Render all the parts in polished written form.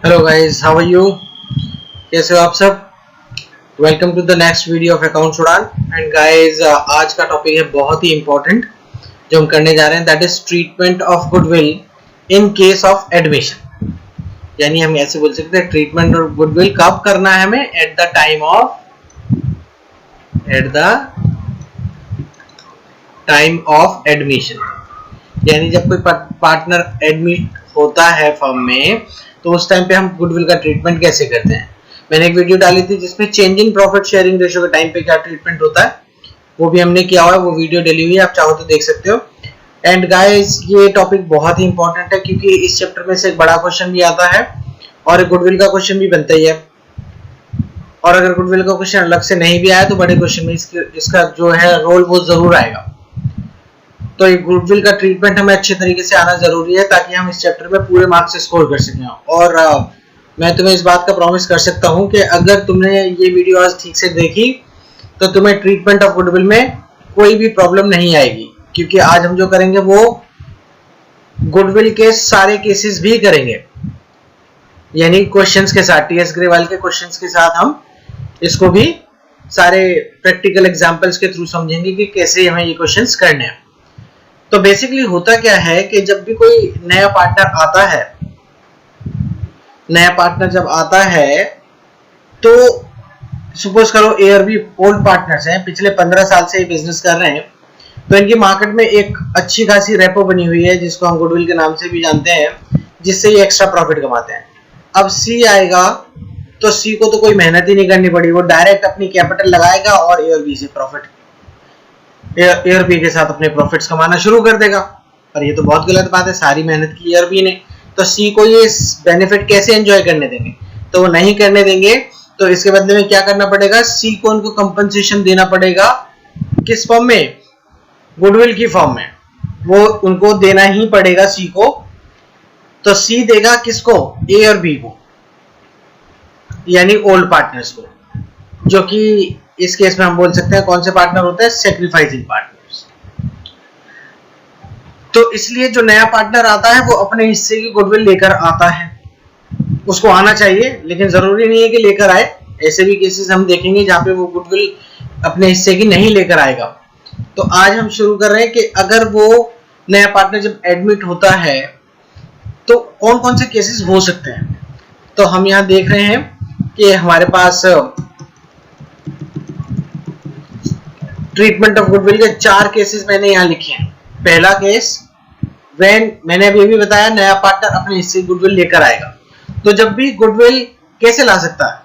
Hello guys, how are you? कैसे हो आप सब? Welcome to the next video of accounts Udaan. And guys, आज का टॉपिक है बहुत ही इंपॉर्टेंट जो हम करने जा रहे हैं, that is treatment of goodwill in case of admission. यानी हम ऐसे बोल सकते हैं ट्रीटमेंट ऑफ गुडविल कब करना है हमें? At the time of admission. यानी जब कोई पार्टनर एडमिट होता है फर्म में तो उस टाइम पे हम गुडविल का ट्रीटमेंट कैसे करते हैं। मैंने एक वीडियो डाली थी जिसमें change in profit sharing ratio के टाइम पे क्या ट्रीटमेंट होता है वो भी हमने किया हुआ है। वो वीडियो डली हुई है, आप चाहो तो देख सकते हो। एंड गाइस, ये टॉपिक बहुत ही इंपॉर्टेंट है क्योंकि इस चैप्टर में से एक बड़ा क्वेश्चन भी आता है और गुडविल का क्वेश्चन भी बनता ही है। और अगर गुडविल का क्वेश्चन अलग से नहीं भी आया तो बड़े क्वेश्चन में इसका जो है रोल वो जरूर आएगा। तो ये गुडविल का ट्रीटमेंट हमें अच्छे तरीके से आना जरूरी है ताकि हम इस चैप्टर में पूरे मार्क्स स्कोर कर सकें। और मैं तुम्हें इस बात का प्रॉमिस कर सकता हूं कि अगर तुमने ये वीडियो आज ठीक से देखी तो तुम्हें ट्रीटमेंट ऑफ गुडविल में कोई भी प्रॉब्लम नहीं आएगी, क्योंकि आज हम जो करेंगे वो गुडविल के सारे केसेस भी करेंगे, यानी क्वेश्चंस के साथ, टीएस ग्रेवाल के क्वेश्चंस के साथ हम इसको भी सारे प्रैक्टिकल एग्जांपल्स के थ्रू समझेंगे कि कैसे हमें ये क्वेश्चंस करने हैं। तो बेसिकली होता क्या है कि जब भी कोई नया पार्टनर आता है तो सपोज करो ए और बी ओल्ड पार्टनर्स हैं, पिछले 15 साल से ये बिजनेस कर रहे हैं, तो इनकी मार्केट में एक अच्छी खासी रेपो बनी हुई है जिसको हम गुडविल के नाम से भी जानते हैं, जिससे ये एक्स्ट्रा प्रॉफिट कमाते हैं। अब सी आएगा तो सी को तो कोई मेहनत ही नहीं करनी पड़ी, वो डायरेक्ट अपनी कैपिटल लगाएगा और ए और बी से प्रॉफिट ए और बी के साथ अपने प्रॉफिट्स कमाना शुरू कर देगा। पर ये तो बहुत गलत बात है, सारी मेहनत की ए और बी ने, तो सी को ये बेनिफिट कैसे एंजॉय करने देंगे? तो वो नहीं करने देंगे। तो इसके बदले में क्या करना पड़ेगा? सी को उनको कंपनसेशन देना पड़ेगा। किस फॉर्म में? गुडविल की फॉर्म में। वो उनको देना ही पड़ेगा सी को। तो सी देगा किसको? ए और बी को, यानी ओल्ड पार्टनर्स को, जो कि इस केस में हम बोल सकते हैं कौन से पार्टनर होते हैं? Sacrificing partners. तो इसलिए जो नया पार्टनर आता है वो अपने हिस्से की गुडविल लेकर आता है, उसको आना चाहिए, लेकिन जरूरी नहीं है कि लेकर आए। ऐसे भी केसेस हम देखेंगे जहां पे वो गुडविल अपने हिस्से की नहीं लेकर आएगा। तो आज हम शुरू कर रहे हैं कि अगर वो नया पार्टनर जब एडमिट होता है तो कौन कौन से केसेस हो सकते हैं। तो हम यहां देख रहे हैं कि हमारे पास ट्रीटमेंट ऑफ गुडविल के 4 केसेस मैंने यहां लिखे हैं। पहला केस, व्हेन, मैंने अभी भी बताया, नया पार्टनर अपने हिस्से गुडविल लेकर आएगा। तो जब भी गुडविल कैसे ला सकता है?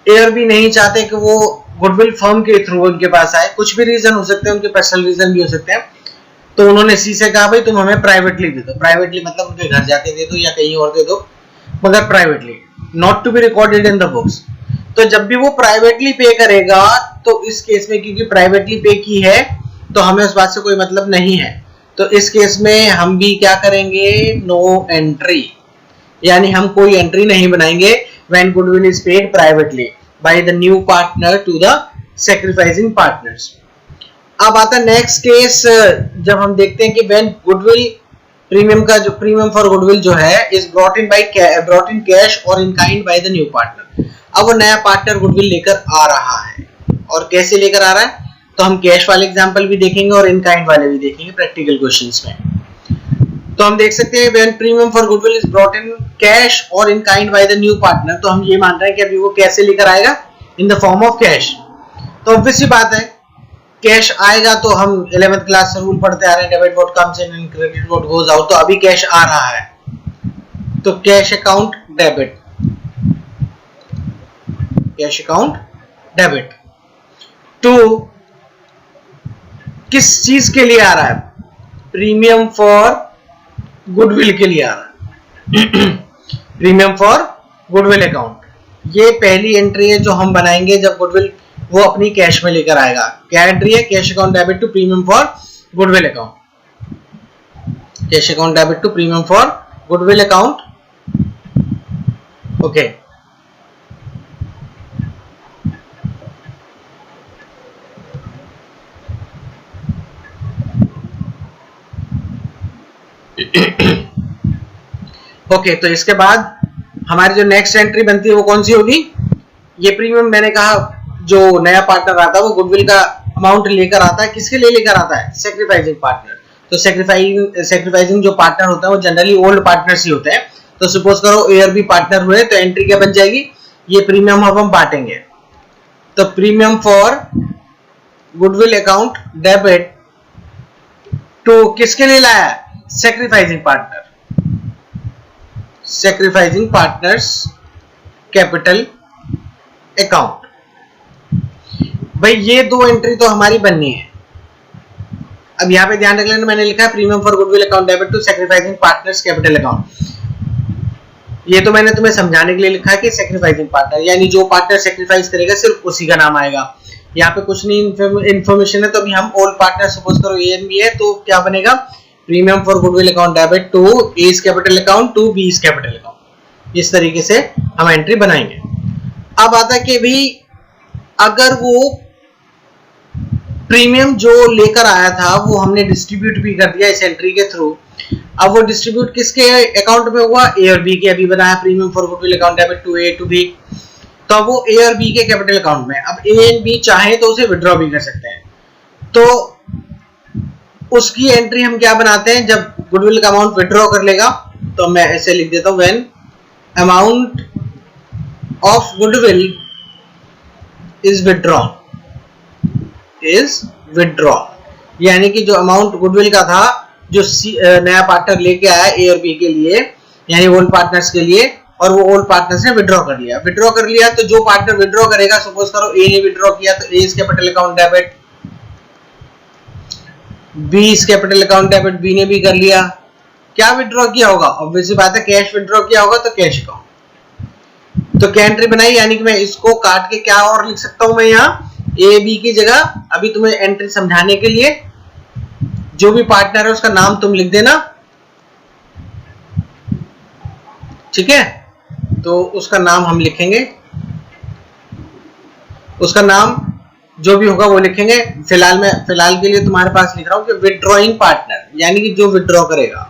ए और बी नहीं चाहते कि वो गुडविल फर्म के थ्रू उनके पास आए, कुछ भी रीजन हो सकते हैं, उनके पर्सनल रीजन भी हो सकते हैं। तो उन्होंने सी से कहा भाई तुम हमें प्राइवेटली दे दो। प्राइवेटली मतलब उनके घर जाके दे दो या कहीं और दे दो, मगर privately, not to be recorded in the books. तो जब भी वो प्राइवेटली पे करेगा तो इस केस में क्योंकि प्राइवेटली पे की है तो हमें उस बात से कोई मतलब नहीं है। तो इस केस में हम भी क्या करेंगे? नो एंट्री, यानी हम कोई एंट्री नहीं बनाएंगे when goodwill is paid privately by the new partner to the sacrificing partners. अब आता है नेक्स्ट केस, जब हम देखते हैं कि व्हेन गुडविल प्रीमियम का जो प्रीमियम फॉर गुडविल जो है इज ब्रॉट इन कैश और in kind by the new partner. अब वो नया पार्टनर गुडविल लेकर आ रहा है, और कैसे लेकर आ रहा है? तो हम कैश वाले एग्जांपल भी देखेंगे और इन काइंड वाले भी देखेंगे प्रैक्टिकल क्वेश्चंस में। तो हम देख सकते हैं when premium for goodwill is brought in cash और in kind by the new partner, तो हम ये मान रहे हैं कि अभी वो कैसे लेकर आएगा? In the form of cash. तो ऑब्वियस सी बात है, कैश आएगा तो हम 11th क्लास से रूल पढ़ते आ रहे हैं, debit what comes in and credit what goes out. तो अभी कैश आ रहा है तो cash account debit, cash account debit. To किस चीज के लिए आ रहा है? प्रीमियम फॉर गुडविल के लिए आ रहा है। प्रीमियम फॉर गुडविल अकाउंट, ये पहली एंट्री है जो हम बनाएंगे जब गुडविल वो अपनी कैश में लेकर आएगा। क्या एंट्री है? Cash account debit to premium for goodwill account, cash account debit to premium for goodwill account. Okay, okay, तो इसके बाद हमारी जो नेक्स्ट एंट्री बनती है वो कौन सी होगी? ये प्रीमियम मैंने कहा जो नया पार्टनर आता है वो गुडविल का अमाउंट लेकर आता है, किसके लिए लेकर आता है? Sacrificing partner. तो सेक्रीफाइसिंग जो पार्टनर होता है वो जनरली ओल्ड पार्टनर्स ही होते हैं। तो सपोज करो ए और बी पार्टनर हुए, तो एंट्री क्या बन जाएगी? ये प्रीमियम अब हम बांटेंगे। तो premium for goodwill account debit to किसके लिए लाया है? Sacrificing partner, sacrificing partners capital account. भाई ये दो एंट्री तो हमारी बननी है। अब यहां पे ध्यान रख लेना, मैंने लिखा है premium for goodwill account debit to sacrificing partners capital account. ये तो मैंने तुम्हें समझाने के लिए लिखा है कि सेक्रीफाइसिंग पार्टनर यानी जो पार्टनर सेक्रीफाइस करेगा सिर्फ उसी का नाम आएगा। यहाँ पे कुछ नहीं इन्फॉर्मेशन है, तो अभी हम ओल्ड पार्टनर सपोज करो ए एंड बी है, तो क्या बनेगा? Premium for goodwill account debit to A's capital account to B's capital account. इस तरीके से हम एंट्री बनाएंगे। अब आता है कि भी अगर वो प्रीमियम जो लेकर आया था वो हमने डिस्ट्रीब्यूट भी कर दिया इस एंट्री के थ्रू, अब वो डिस्ट्रीब्यूट किसके अकाउंट में हुआ? ए और बी के। अभी बनाया premium for goodwill account debit to A to B, तो अब वो ए और बी के कैपिटल अकाउंट में। अब ए एंड बी चाहे तो उसे विड्रॉ भी कर सकते हैं। तो उसकी एंट्री हम क्या बनाते हैं? जब गुडविल का अमाउंट विड्रॉ कर लेगा तो मैं ऐसे लिख देता हूं, when amount of goodwill is withdraw, is withdraw, यानी कि जो अमाउंट गुडविल का था जो नया पार्टनर लेके आया ए और बी के लिए यानी ओल्ड पार्टनर्स के लिए, और वो ओल्ड पार्टनर्स ने विड्रॉ कर लिया। विड्रॉ कर लिया तो जो पार्टनर विड्रॉ करेगा, सपोज करो ए ने विड्रॉ किया तो A's capital account debit, B's capital account debit, B ने भी कर लिया। क्या विड्रॉ किया होगा? ऑब्वियसली बात है कैश विड्रॉ किया होगा, तो कैश अकाउंट। तो क्या एंट्री बनाई? यानी कि मैं इसको काट के क्या और लिख सकता हूं मैं यहाँ ए बी की जगह। अभी तुम्हें एंट्री समझाने के लिए जो भी पार्टनर है उसका नाम तुम लिख देना, ठीक है? तो उसका नाम हम लिखेंगे, उसका नाम जो भी होगा वो लिखेंगे। फिलहाल के लिए तुम्हारे पास लिख रहा हूं कि विड्रॉइंग पार्टनर, यानी कि जो विड्रॉ करेगा।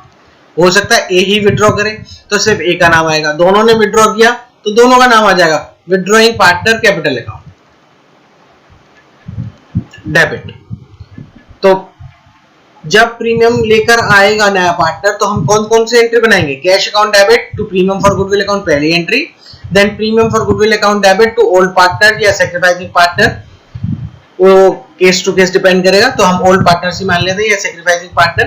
हो सकता है ए ही विड्रॉ करे तो सिर्फ ए का नाम आएगा, दोनों ने विड्रॉ किया तो दोनों का नाम आ जाएगा, withdrawing partner capital account debit. तो जब प्रीमियम लेकर आएगा नया पार्टनर तो हम कौन कौन से एंट्री बनाएंगे? Cash account debit to premium for goodwill account, पहली entry. Then premium for goodwill account debit to old partner या सेक्रीफाइसिंग पार्टनर, वो केस टू केस डिपेंड करेगा, तो हम ओल्ड पार्टनर से मान लेते हैं या sacrificing partner.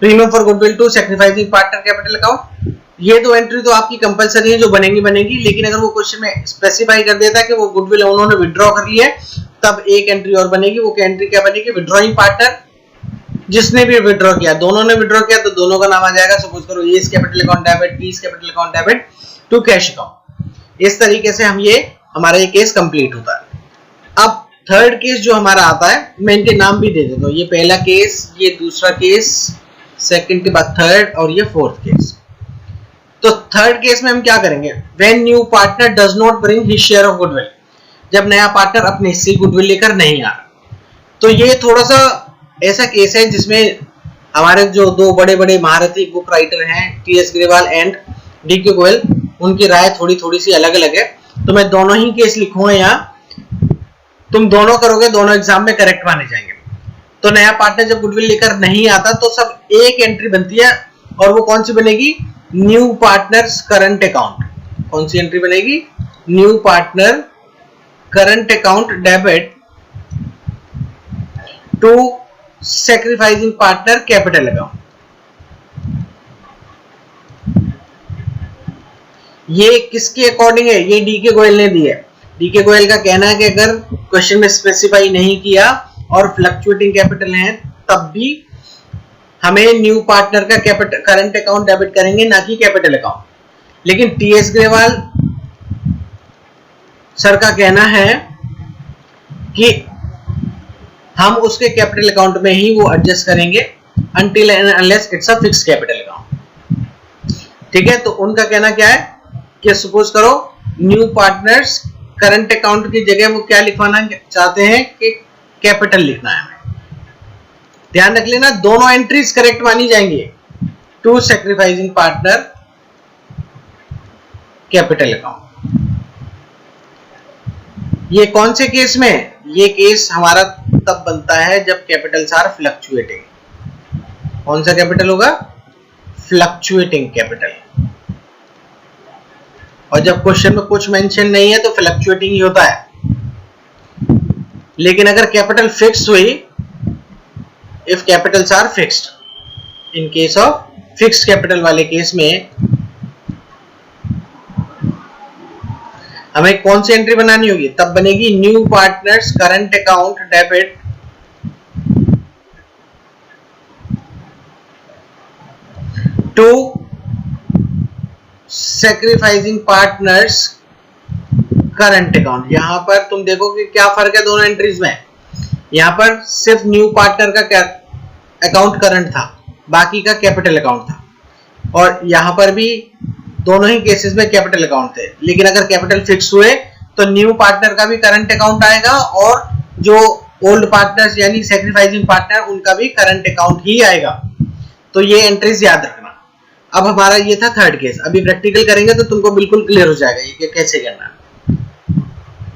Premium for goodwill to sacrificing partner capital account. ये दो एंट्री तो आपकी कंपलसरी है जो बनेगी, लेकिन अगर वो क्वेश्चन में स्पेसिफाई कर देता है कि वो गुडविल उन्होंने विड्रॉ कर लिया है, तब एक एंट्री और बनेगी। वो एंट्री क्या बनेगी? विड्रॉइंग पार्टनर, जिसने भी विड्रॉ किया, दोनों ने विड्रॉ किया तो दोनों का नाम आ जाएगा। सपोज करो A's capital account debit, B's capital account debit to cash account. इस तरीके से हम ये हमारा ये केस कंप्लीट होता है। अब थर्ड केस जो हमारा आता है, मैं इनके नाम भी दे देता हूं। ये पहला केस, ये दूसरा केस, सेकंड के बाद थर्ड, और ये फोर्थ केस। तो थर्ड केस में हम क्या करेंगे? When new partner does not bring his share of goodwill, जब नया पार्टनर अपने हिस्से गुडविल लेकर नहीं आ रहा। तो ये थोड़ा सा ऐसा केस है जिसमें हमारे जो दो बड़े बड़े महारथी बुक राइटर हैं, T.S.. Grewal and DK. Goyal, उनकी राय थोड़ी सी अलग अलग है। तो मैं दोनों ही केस लिखूंगा यहाँ, तुम दोनों करोगे, दोनों एग्जाम में करेक्ट माने जाएंगे। तो नया पार्टनर जब गुडविल लेकर नहीं आता तो सब एक एंट्री बनती है, और वो कौन सी बनेगी? New partners current account. कौन सी एंट्री बनेगी? New partner current account debit to sacrificing partner capital account. ये किसके अकॉर्डिंग है? ये डी.के. गोयल ने दी है। डी.के. गोयल का कहना है कि अगर क्वेश्चन में स्पेसिफाई नहीं किया और फ्लक्चुएटिंग कैपिटल है तब भी हमें न्यू पार्टनर का कैपिटल करंट अकाउंट डेबिट करेंगे, ना कि कैपिटल अकाउंट। लेकिन टी.एस. ग्रेवाल सर का कहना है कि हम उसके कैपिटल अकाउंट में ही वो एडजस्ट करेंगे until and unless it's a fixed capital account। ठीक है, तो उनका कहना क्या है कि सपोज करो न्यू पार्टनर्स करंट अकाउंट की जगह वो क्या लिखवाना चाहते हैं कि कैपिटल लिखना है। ध्यान रख लेना, दोनों एंट्रीज करेक्ट मानी जाएंगी। To sacrificing partner capital account. ये कौन से केस में? ये केस हमारा तब बनता है जब कैपिटल्स आर फ्लक्चुएटिंग। कौन सा कैपिटल होगा? Fluctuating capital. और जब क्वेश्चन में कुछ मेंशन नहीं है तो फ्लक्चुएटिंग ही होता है। लेकिन अगर कैपिटल फिक्स हुई, if capitals are fixed, in case of fixed capital वाले केस में हमें कौन सी एंट्री बनानी होगी? तब बनेगी new partners current account debit to sacrificing partners current account. यहां पर तुम देखो कि क्या फर्क है दोनों एंट्रीज में। यहां पर सिर्फ न्यू पार्टनर का अकाउंट करंट था, बाकी का कैपिटल अकाउंट था। और यहां पर भी दोनों ही केसेस में कैपिटल अकाउंट थे। लेकिन अगर कैपिटल फिक्स हुए तो न्यू पार्टनर का भी करंट अकाउंट आएगा और जो ओल्ड पार्टनर्स यानी सैक्रिफाइसिंग पार्टनर उनका भी करंट अकाउंट ही आएगा। तो ये एंट्रीज याद रखना। अब हमारा ये था थर्ड केस। अभी प्रैक्टिकल करेंगे तो तुमको बिल्कुल क्लियर हो जाएगा ये कैसे करना है।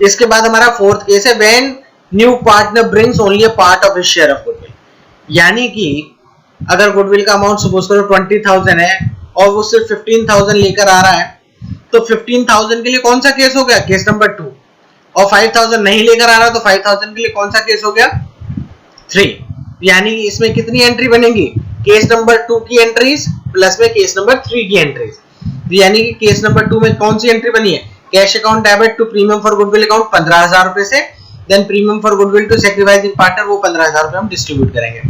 इसके बाद हमारा फोर्थ केस है when new partner brings only a part of his share of goodwill. यानी कि अगर गुडविल का अमाउंट सपोज करो 20,000 है और वो सिर्फ 15,000 लेकर आ रहा है, तो 15,000 के लिए कौन सा केस हो गया? Case number 2। और 5,000 नहीं लेकर आ रहा तो 5,000 के लिए कौन सा केस हो गया? 3। यानी इसमें कितनी एंट्री बनेगी? केस नंबर 2 की एंट्रीज प्लस में केस नंबर 3 की एंट्रीज। यानी कि केस नंबर 2 में कौन सी एंट्री बनी है? Cash account debit to premium for goodwill account 15,000 रुपए से, then premium for goodwill to sacrificing partner वो 15,000 रुपए हम डिस्ट्रीब्यूट करेंगे।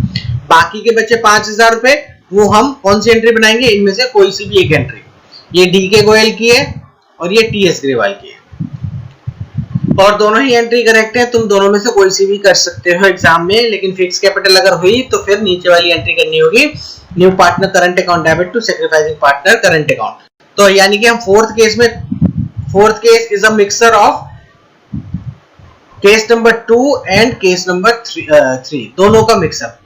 बाकी के बचे 5,000 रुपए वो हम कौन सी एंट्री बनाएंगे? इनमें से कोई सी भी एक एंट्री। ये डी के गोयल की है और ये टी एस ग्रेवाल की है और दोनों ही एंट्री करेक्ट है। तुम दोनों में से कोई सी भी कर सकते हो एग्जाम में, लेकिन फिक्स कैपिटल अगर हुई तो फिर नीचे वाली एंट्री करनी होगी new partner current account debit to sacrificing partner current account. तो यानी कि हम fourth case is a mixture of case number 2 and case number 3 दोनों का मिक्सअप।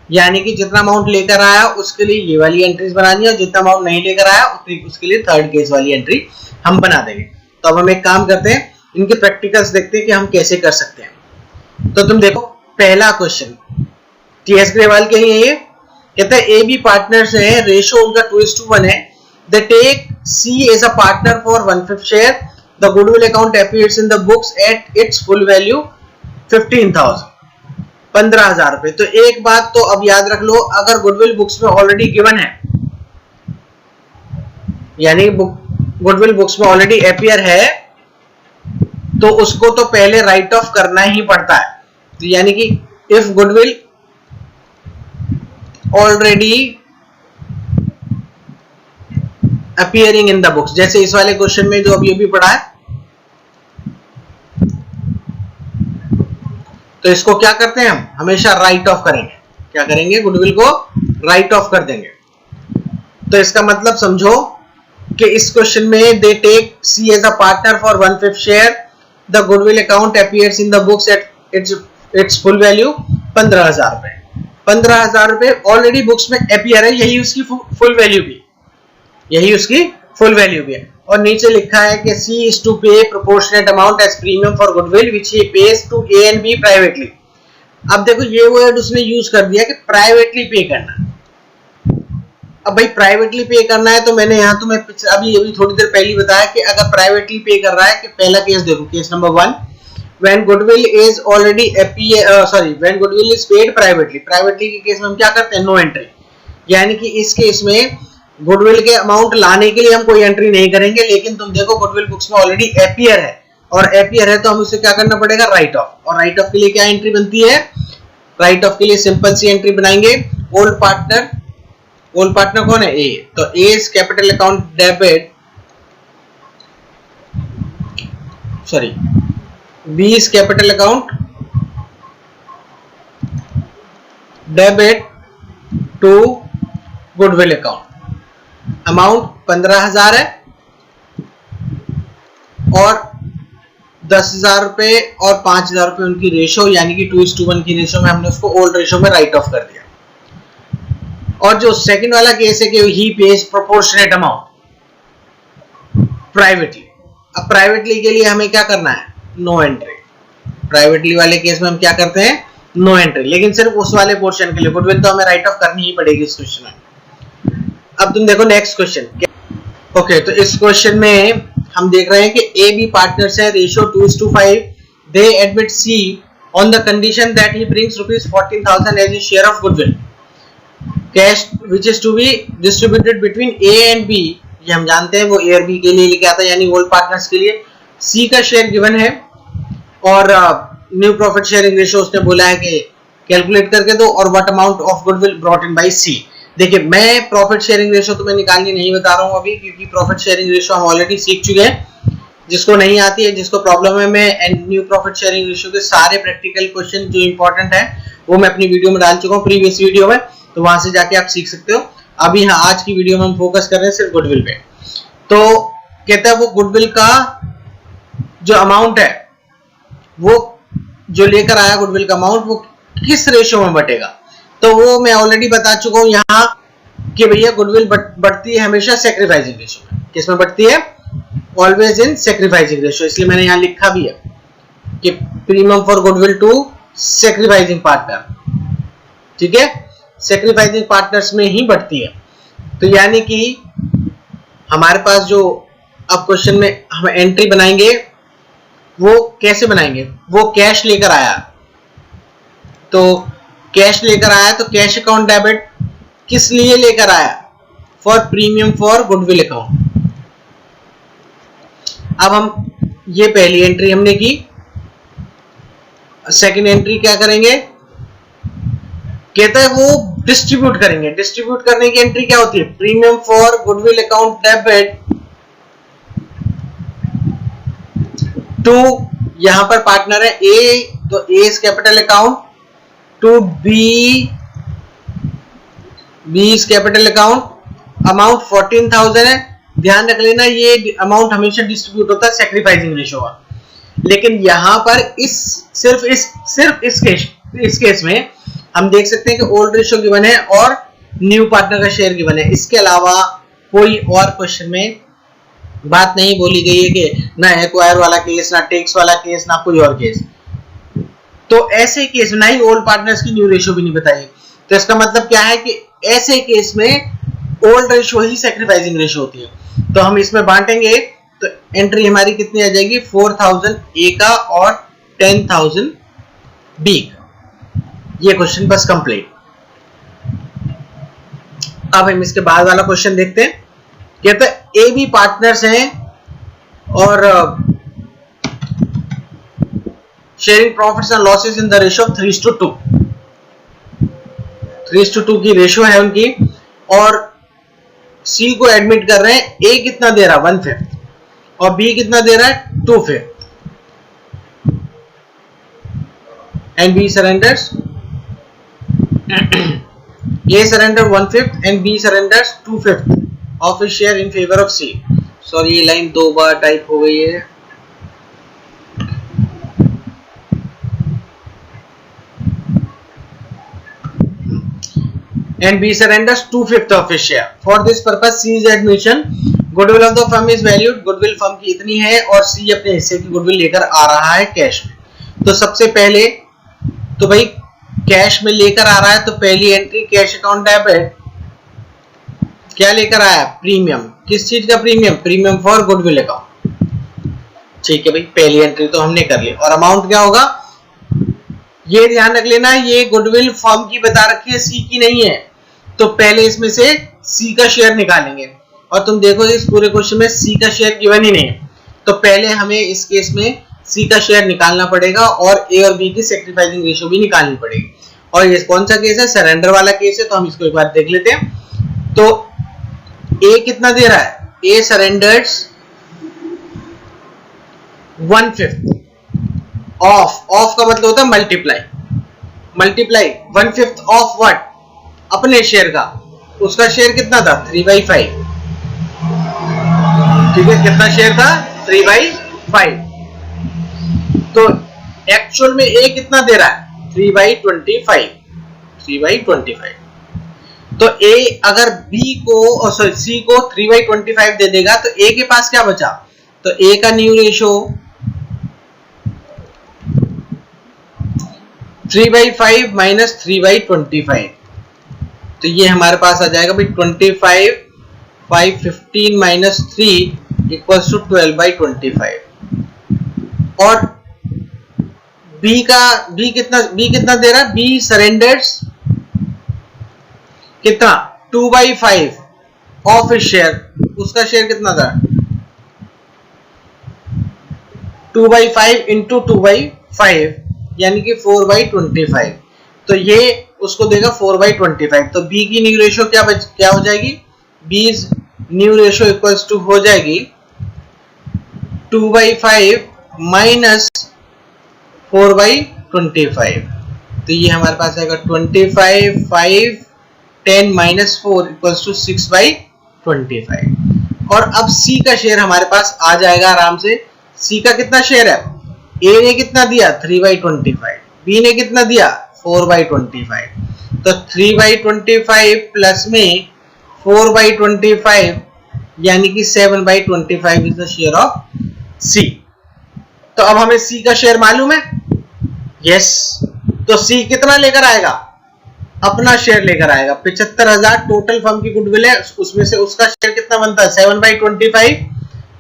यानी कि जितना अमाउंट लेकर आया उसके लिए ये वाली एंट्रीज बनानी है और जितना अमाउंट नहीं लेकर आया उसके लिए थर्ड केस वाली एंट्री हम बना देंगे। तो अब हम एक काम करते हैं, इनके प्रैक्टिकल्स देखते हैं कि हम कैसे कर सकते हैं। तो तुम देखो पहला क्वेश्चन टीएस ग्रेवाल के लिए ये कहता है ए बी पार्टनर्स है, रेशो उनका 2:1 है। They take C as a partner for 1/5 share. The goodwill account appears in the books at its full value 15,000 रुपए। तो एक बात तो अब याद रख लो, अगर गुडविल बुक्स में ऑलरेडी गिवन है यानी गुडविल बुक्स में ऑलरेडी अपीयर है तो उसको तो पहले राइट ऑफ करना ही पड़ता है। तो यानी कि if goodwill already appearing in the books, जैसे इस वाले क्वेश्चन में जो अभी पढ़ा है, तो इसको क्या करते हैं हम हमेशा राइट ऑफ करेंगे। क्या करेंगे? गुडविल को राइट ऑफ कर देंगे। तो इसका मतलब समझो कि इस क्वेश्चन में they take C as a partner for 1/5 share. The goodwill account appears in the books at its full value 15,000 रुपए। 15,000 रुपए ऑलरेडी बुक्स में अपीयर है, यही उसकी फुल वैल्यू भी है। और नीचे लिखा है कि C is to pay proportionate amount as premium for goodwill which he pays to A and B privately। अब देखो ये वर्ड उसने यूज कर दिया कि प्राइवेटली पे करना। अब भाई प्राइवेटली पे करना है तो मैंने यहाँ तुम्हें अभी थोड़ी देर पहले बताया कि अगर प्राइवेटली पे कर रहा है कि पहला केस देखो, case number 1 when goodwill is already when goodwill is paid privately के केस में हम क्या करते हैं? No entry. यानी कि इस केस में गुडविल के अमाउंट लाने के लिए हम कोई एंट्री नहीं करेंगे। लेकिन तुम देखो गुडविल बुक्स में ऑलरेडी अपीयर है और अपीयर है तो हम उसे क्या करना पड़ेगा? Right off. और राइट ऑफ के लिए क्या एंट्री बनती है? राइट ऑफ के लिए सिंपल सी एंट्री बनाएंगे। ओल्ड पार्टनर कौन है? ए। तो A is capital account debit, B is capital account debit to goodwill account. Amount 15,000 है और 10,000 रुपए और 5,000 रुपए उनकी रेशो यानी कि 2:1 की रेशो में हमने उसको ओल्ड रेशो में राइट ऑफ कर दिया। और जो सेकंड वाला केस है कि ही पेज प्रोपोर्शनेट अमाउंट, प्राइवेटली। अब प्राइवेटली के लिए हमें क्या करना है, नो एंट्री। प्राइवेटली वाले केस में हम क्या करते हैं, नो एंट्री, लेकिन सिर्फ उस वाले पोर्शन के लिए। गुडविल तो हमें राइट ऑफ करनी ही पड़ेगी इस क्वेश्चन में। अब तुम देखो नेक्स्ट क्वेश्चन। ओके, तो इस क्वेश्चन में हम देख रहे हैं कि ए बी पार्टनर्स है, ratio 2:5। They admit C on the condition that he brings ₹14,000 as a share of goodwill cash which is to be distributed between A and B. ये हम जानते हैं वो ए और बी के लिए लेके आता है, यानी ओल्ड पार्टनर्स के लिए। सी का शेयर गिवन है और न्यू प्रॉफिट शेयरिंग रेशियो उसने बोला है कि कैलकुलेट करके दो, और what amount of goodwill brought in by C. देखिए, मैं प्रॉफिट शेयरिंग रेशियो तुम्हें निकालनी नहीं बता रहा हूं अभी, क्योंकि प्रॉफिट शेयरिंग रेशियो हम ऑलरेडी सीख चुके हैं। जिसको नहीं आती है, जिसको प्रॉब्लम है, मैं न्यू प्रॉफिट शेयरिंग रेशियो के सारे प्रैक्टिकल क्वेश्चन जो इंपॉर्टेंट है वो मैं अपनी वीडियो में डाल चुका हूँ, प्रीवियस वीडियो में, तो वहां से जाके आप सीख सकते हो। अभी हाँ, आज की वीडियो में हम फोकस कर रहे हैं सिर्फ गुडविल पे। तो कहता है वो गुडविल का जो अमाउंट है, वो जो लेकर आया गुडविल का अमाउंट, वो किस रेशियो में बटेगा। तो वो मैं ऑलरेडी बता चुका हूं यहाँ कि भैया गुडविल बढ़ती है हमेशा सैक्रिफाइसिंग रेशियो में। किस में बढ़ती है, ऑलवेज इन सैक्रिफाइसिंग रेशियो। इसलिए मैंने यहाँ लिखा भी है कि premium for goodwill to sacrificing partner, ठीक है, सैक्रिफाइसिंग पार्टनर्स में ही बढ़ती है। तो यानी कि हमारे पास जो अब क्वेश्चन में हम एंट्री बनाएंगे, वो कैसे बनाएंगे, वो कैश लेकर आया, तो कैश लेकर आया, तो कैश अकाउंट डेबिट किस लिए लेकर आया, for premium for goodwill account. अब हम ये पहली एंट्री हमने की, सेकंड एंट्री क्या करेंगे, कहता है वो डिस्ट्रीब्यूट करेंगे। डिस्ट्रीब्यूट करने की एंट्री क्या होती है, premium for goodwill account debit to, यहां पर पार्टनर है ए, तो A is capital account, to B, B is capital account, amount 14,000 है। ध्यान रख लेना ये अमाउंट हमेशा डिस्ट्रीब्यूट होता है सैक्रिफाइसिंग रेशियो का, लेकिन यहां पर सिर्फ इस केस में हम देख सकते हैं कि ओल्ड रेशियो गिवन है और न्यू पार्टनर का शेयर गिवन है। इसके अलावा कोई और क्वेश्चन में बात नहीं बोली गई है कि ना एक्वायर वाला केस, ना टैक्स वाला केस, ना कोई और केस। तो ऐसे केस में ना ही ओल्ड पार्टनर्स की न्यू रेशियो भी नहीं बताई। तो इसका मतलब क्या है कि ऐसे केस में ओल्ड रेशियो ही सैक्रिफाइसिंग रेशियो होती है। तो हम इसमें बांटेंगे, तो एंट्री हमारी कितनी आ जाएगी, 4,000 ए का और 10,000 बी। ये क्वेश्चन बस कंप्लीट। अब हम इसके बाद वाला क्वेश्चन देखते हैं। कहते हैं ए बी पार्टनर्स हैं और sharing profits and losses in the ratio of 3:2। 3:2 की रेशियो है उनकी, और सी को एडमिट कर रहे हैं। ए कितना दे रहा है, 1/5, और बी कितना दे रहा है, 2/5, and B surrenders, A surrender 1/5 and B surrenders 2/5 of his share in favor of C. Sorry, ये लाइन दो बार टाइप हो गई है। And B surrenders 2/5 of his share. For this purpose, C's admission goodwill of the firm is valued. Goodwill firm की इतनी है और C अपने हिस्से की goodwill लेकर आ रहा है कैश में। तो सबसे पहले तो भाई कैश में लेकर आ रहा है, तो पहली एंट्री कैश अकाउंट डेबिट क्या लेकर आया, प्रीमियम। किस चीज का premium, premium for goodwill account. ठीक है भाई, पहली एंट्री तो हमने कर ली। और अमाउंट क्या होगा, ये ध्यान रख लेना, ये गुडविल फर्म की बता रखी है, सी की नहीं है। तो पहले इसमें से सी का शेयर निकालेंगे, और तुम देखो इस पूरे क्वेश्चन में सी का शेयर गिवन ही नहीं है। तो पहले हमें इस केस में सी का शेयर निकालना पड़ेगा और ए और बी की सैक्रिफाइसिंग रेशियो भी निकालनी पड़ेगी। और ये कौन सा केस है, सरेंडर वाला केस है, तो हम इसको एक बार देख लेते हैं। तो ए कितना दे रहा है, ए सरेंडर्स 1/5 ऑफ का मतलब होता है मल्टीप्लाई 1/5 ऑफ व्हाट, अपने शेयर का। उसका शेयर कितना था, 3/5, ठीक है, कितना शेयर था, 3/5। तो एक्चुअल में ए कितना दे रहा है, 3/25। तो ए अगर बी को सी को 3/25 दे देगा, तो ए के पास क्या बचा, तो ए का न्यू रेशो 3/5 माइनस 3/25, तो ये हमारे पास आ जाएगा भाई 25, 5 15 माइनस 3 इक्वल्स टू 12/25। और बी कितना दे रहा है? बी सरेंडर्स कितना 2/5 ऑफ हिज शेयर, उसका शेयर कितना था 2/5 इंटू 2/5 यानी कि 4/25, तो ये उसको देगा 4/25। तो बी की न्यू रेशो क्या हो जाएगी? B new ratio equals to हो जाएगी 2/5 माइनस 4/25, तो ये हमारे पास आएगा 25, 5 10 माइनस 4 इक्वल्स टू 6/25। और अब सी का शेयर हमारे पास आ जाएगा आराम से। सी का कितना शेयर है? ए ने कितना दिया 3/25, बी ने कितना दिया 4/25, तो 3/25 प्लस में 4/25 यानी कि 7/25 इज द शेयर ऑफ सी। तो अब हमें सी का शेयर मालूम है, यस। तो सी कितना लेकर आएगा? अपना शेयर लेकर आएगा। 75,000 टोटल फर्म की गुडविल है, उसमें से उसका शेयर कितना बनता है 7/25,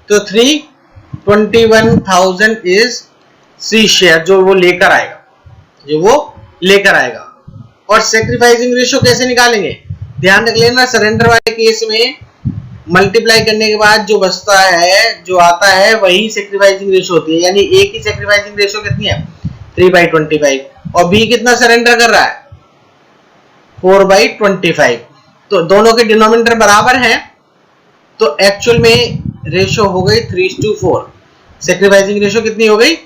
तो 321,000 इज सी शेयर जो वो लेकर आएगा। और सैक्रिफाइसिंग रेशियो कैसे निकालेंगे? ध्यान रख लेना, सरेंडर वाले केस में मल्टीप्लाई करने के बाद जो बचता है, जो आता है, वही सैक्रिफाइसिंग रेशियो होती है। यानी ए की सैक्रिफाइसिंग रेशियो कितनी है 3/25, और बी कितना सरेंडर कर रहा है 4/25, तो दोनों के डिनोमिनेटर बराबर हैं, तो एक्चुअल में रेशियो हो गई 3:4। सैक्रिफाइसिंग रेशियो कितनी हो गई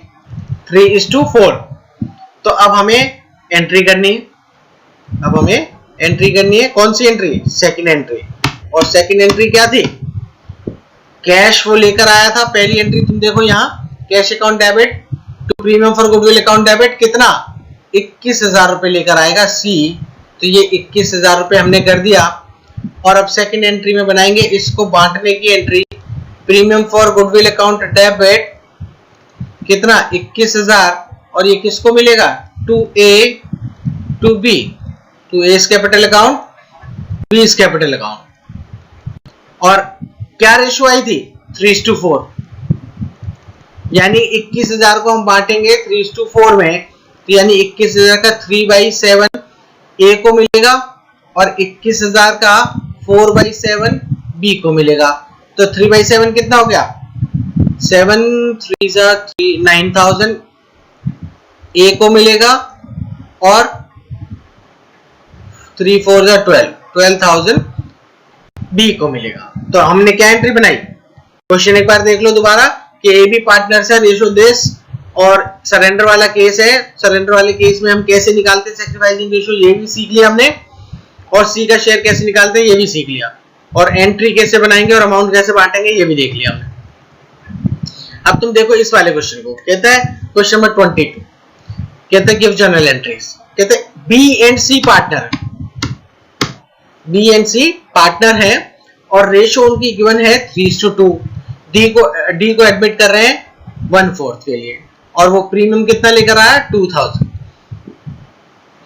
3:4। तो अब हमें एंट्री करनी है। कौन सी एंट्री? Second entry. और सेकंड एंट्री क्या थी? कैश वो लेकर आया था। पहली एंट्री तुम देखो यहाँ, cash account debit to premium for goodwill account debit, कितना 21,000 रुपए लेकर आएगा सी, तो ये 21,000 रुपए हमने कर दिया। और अब सेकंड एंट्री में बनाएंगे इसको बांटने की entry, premium for goodwill account debit कितना 21,000, और ये किसको मिलेगा to A to B, to A capital account, B capital account. और क्या रेशो आई थी 3:4, यानी 21,000 को हम बांटेंगे 3:4 में, तो यानी 21,000 का 3/7 ए को मिलेगा और 21,000 का 4/7 बी को मिलेगा। तो 3/7 कितना हो गया 7 3 9,000 ए को मिलेगा, और 3 4 12,000 बी को मिलेगा। तो हमने क्या एंट्री बनाई? क्वेश्चन एक बार देख लो दोबारा कि ए बी पार्टनर्स है, रेशो दिस, और सरेंडर वाला केस है। सरेंडर वाले केस में हम कैसे निकालते हैं सैक्रिफाइसिंग रेशो, ये भी सीख लिया हमने, और सी का शेयर कैसे निकालते हैं ये भी सीख लिया, और एंट्री कैसे बनाएंगे और अमाउंट कैसे बांटेंगे ये भी देख लिया हमने। अब तुम देखो इस वाले क्वेश्चन को, कहता है क्वेश्चन नंबर 22, कहते हैं गिव जर्नल एंट्रीज। कहते हैं बी एंड सी पार्टनर है और रेशो उनकी गिवन है 3:2। डी को एडमिट कर रहे हैं 1/4 के लिए, और वो प्रीमियम कितना लेकर आया 2,000,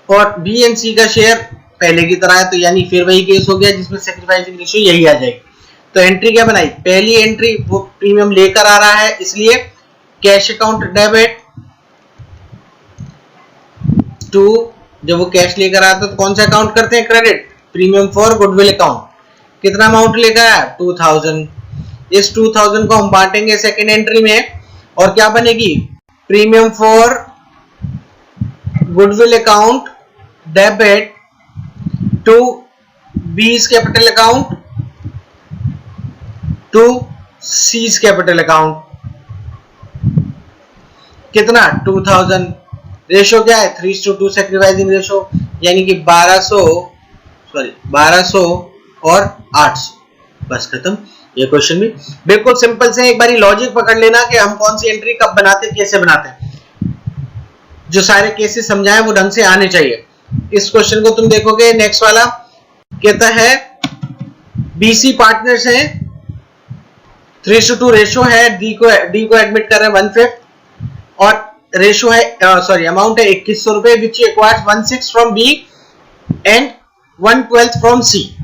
और बी एंड सी का शेयर पहले की तरह है, तो यानी फिर वही केस हो गया जिसमें सैक्रिफाइसिंग रेशियो यही आ जाएगी। तो एंट्री क्या बनाई? पहली एंट्री वो प्रीमियम लेकर आ रहा है, इसलिए कैश अकाउंट डेबिट टू, जब वो कैश लेकर आता तो कौन सा अकाउंट करते हैं credit, premium for goodwill account. कितना अमाउंट लेकर आया 2,000, इस 2,000 को हम बांटेंगे सेकेंड एंट्री में, और क्या बनेगी premium for goodwill account debit to B's capital account to seize capital account. कितना 2,000, रेशो क्या है 3:2 सैक्रिफाइसिंग रेशो, यानी कि 1200 और 800, बस खत्म। ये क्वेश्चन भी बिल्कुल सिंपल से, एक बारी लॉजिक पकड़ लेना कि हम कौन सी एंट्री कब बनाते कैसे बनाते हैं, जो सारे केसेस समझाए वो ढंग से आने चाहिए। इस क्वेश्चन को तुम देखोगे, नेक्स्ट वाला कहता है बीसी पार्टनर्स हैं 3:2 रेशो है, डी को एडमिट कर रहे हैं 1/5 और रेशो है सॉरी अमाउंट है 2100 रुपए which acquires 1/6 from B and 1/12 from C.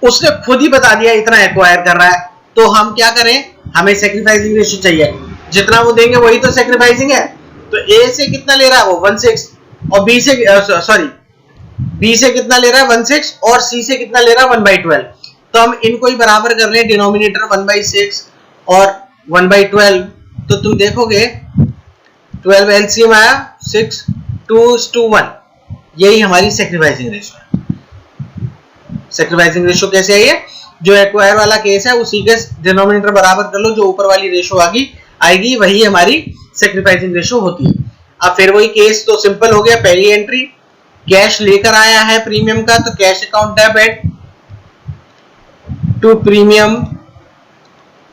उसने खुद ही बता दिया इतना एक्वायर कर रहा है, तो हम क्या करें, हमें सैक्रिफाइसिंग रेशियो चाहिए, जितना वो देंगे वही तो सैक्रिफाइसिंग है। तो ए से कितना ले रहा है वो 1/6 और बी से सॉरी बी से कितना ले रहा है 1/6 और सी से कितना ले रहा है 1/12। तो हम इनको ही बराबर कर लें, डिनोमिनेटर 1/6 और 1/12। तो तुम देखोगे 12 एलसीएम आया 6 2:1, यही हमारी सैक्रिफाइसिंग रेशियो है। सैक्रिफाइसिंग रेशियो कैसे आई है, जो एक्वायर वाला केस है उसी के डिनोमिनेटर बराबर कर लो, जो ऊपर वाली रेशियो आएगी वही हमारी सैक्रिफाइसिंग रेशियो होती है। अब फिर वही केस तो सिंपल हो गया, पहली एंट्री कैश लेकर आया है प्रीमियम का, तो cash account debit to premium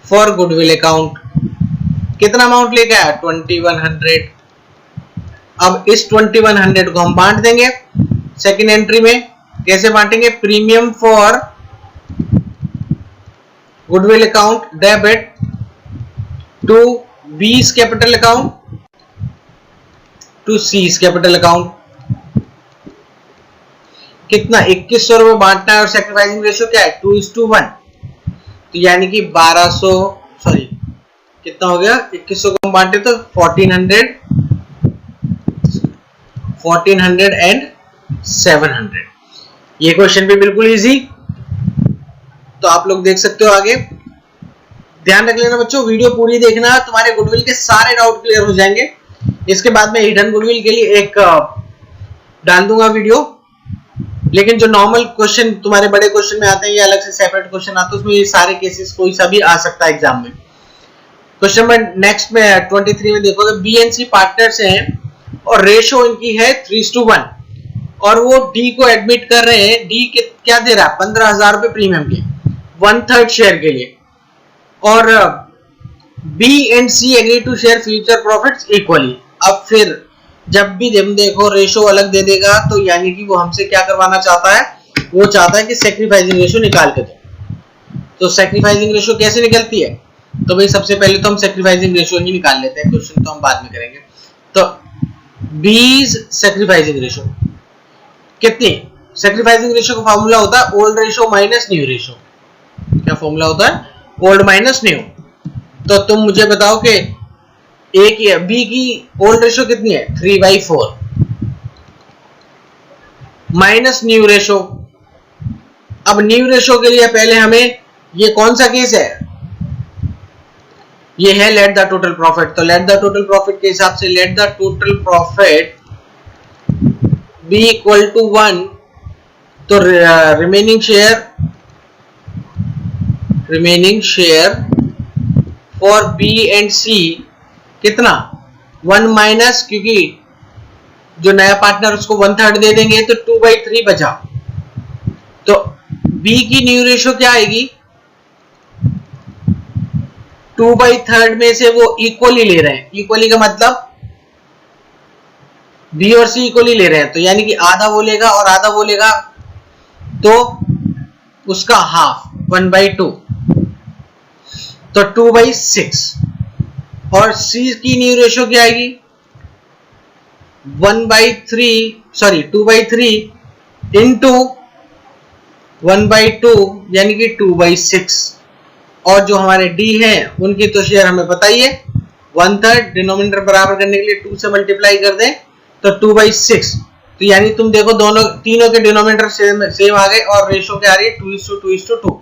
for goodwill account. कितना अमाउंट लेके आया 2100। अब इस 2100 को हम बांट देंगे सेकेंड एंट्री में। कैसे बांटेंगे, premium for goodwill account debit to B's capital account to C's capital account. कितना 2100 रुपए बांटना है और सैक्रिफाइसिंग रेशियो क्या है 2:1। तो यानी कि 1200 सॉरी कितना हो गया, 2100 को बांटे तो 1400 एंड 700। ये क्वेश्चन भी बिल्कुल इजी, तो आप लोग देख सकते हो आगे। ध्यान रख लेना बच्चों, वीडियो पूरी देखना, तुम्हारे गुडविल के सारे डाउट क्लियर हो जाएंगे। इसके बाद मैं हिडन गुडविल के लिए एक डाल दूंगा वीडियो, लेकिन जो नॉर्मल क्वेश्चन तुम्हारे बड़े क्वेश्चन में आते हैं, ये अलग से सेपरेट क्वेश्चन आते हैं, उसमें ये सारे केसेस कोई सा भी आ सकता है एग्जाम में। क्वेश्चन नंबर नेक्स्ट में 23 में देखोगे, बी एंड सी पार्टनर्स हैं और रेशो इनकी है 3:1 और वो डी को एडमिट कर रहे हैं। डी क्या दे रहा है 15,000 रुपए प्रीमियम के 1/3 शेयर के लिए, और B and C agree to share future profits equally. अब फिर जब भी देखो रेशो अलग दे देगा, तो यानी कि वो हमसे क्या करवाना चाहता है, वो चाहता है कि सैक्रिफाइसिंग रेशो निकाल के दो। तो सैक्रिफाइसिंग रेशो कैसे निकलती है, तो भाई सबसे पहले तो हम सैक्रिफाइसिंग रेशो ही निकाल लेते हैं, क्वेश्चन तो हम बाद में करेंगे। तो बी's सैक्रिफाइसिंग रेशो कितनी, सैक्रिफाइसिंग रेशो का फॉर्मूला होता है old ratio minus new ratio. क्या फॉर्मूला होता है, ओल्ड माइनस न्यू। तो तुम मुझे बताओ कि ए की बी की ओल्ड रेशो कितनी है 3/4 माइनस न्यू रेशो। अब न्यू रेशो के लिए पहले हमें, ये कौन सा केस है, ये है लेट द टोटल प्रॉफिट। तो लेट द टोटल प्रॉफिट के हिसाब से let the total profit be equal to 1, तो remaining share for B and C कितना 1 माइनस, क्योंकि जो नया पार्टनर उसको 1/3 दे देंगे तो 2/3 बचा। तो बी की न्यू रेशो क्या आएगी, 2/3 में से वो इक्वली ले रहे हैं। इक्वली का मतलब बी और सी इक्वली ले रहे हैं, तो यानी कि आधा वो लेगा और आधा वो लेगा, तो उसका हाफ 1/2, तो 2/6। और सी की न्यू रेशो क्या आएगी 2/3 इंटू 1/2 यानी कि 2/6। और जो हमारे डी हैं उनकी तो शेयर हमें पता ही है 1/3, डिनोमिनेटर बराबर करने के लिए 2 से मल्टीप्लाई कर दें तो 2/6। तो यानी तुम देखो दोनों तीनों के डिनोमिनेटर सेम आ गए और रेशो क्या आ रही है 2:2:2।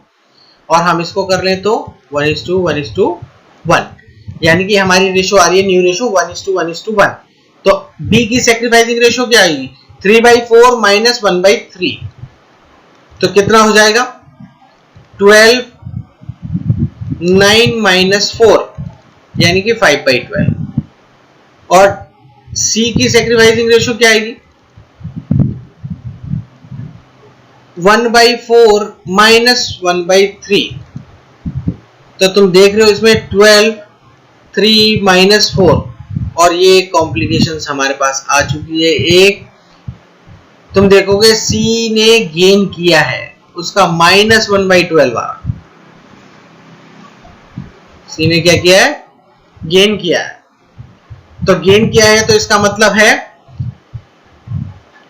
और हम इसको कर लें तो 1:1:1, यानी कि हमारी रेशो आ रही है न्यू रेशो 1:1:1। तो बी की सैक्रिफाइसिंग रेशो क्या आएगी 3/4 माइनस 1/3, तो कितना हो जाएगा 12 9 माइनस 4 यानी कि 5/12। और सी की सैक्रिफाइसिंग रेशो क्या आएगी 1/4 माइनस 1/3। तो तुम देख रहे हो इसमें 12 3 माइनस 4 और ये कॉम्प्लिकेशंस हमारे पास आ चुकी है। एक तुम देखोगे सी ने गेन किया है उसका -1/12 आ, सी ने क्या किया है, गेन किया है। तो गेन किया है तो इसका मतलब है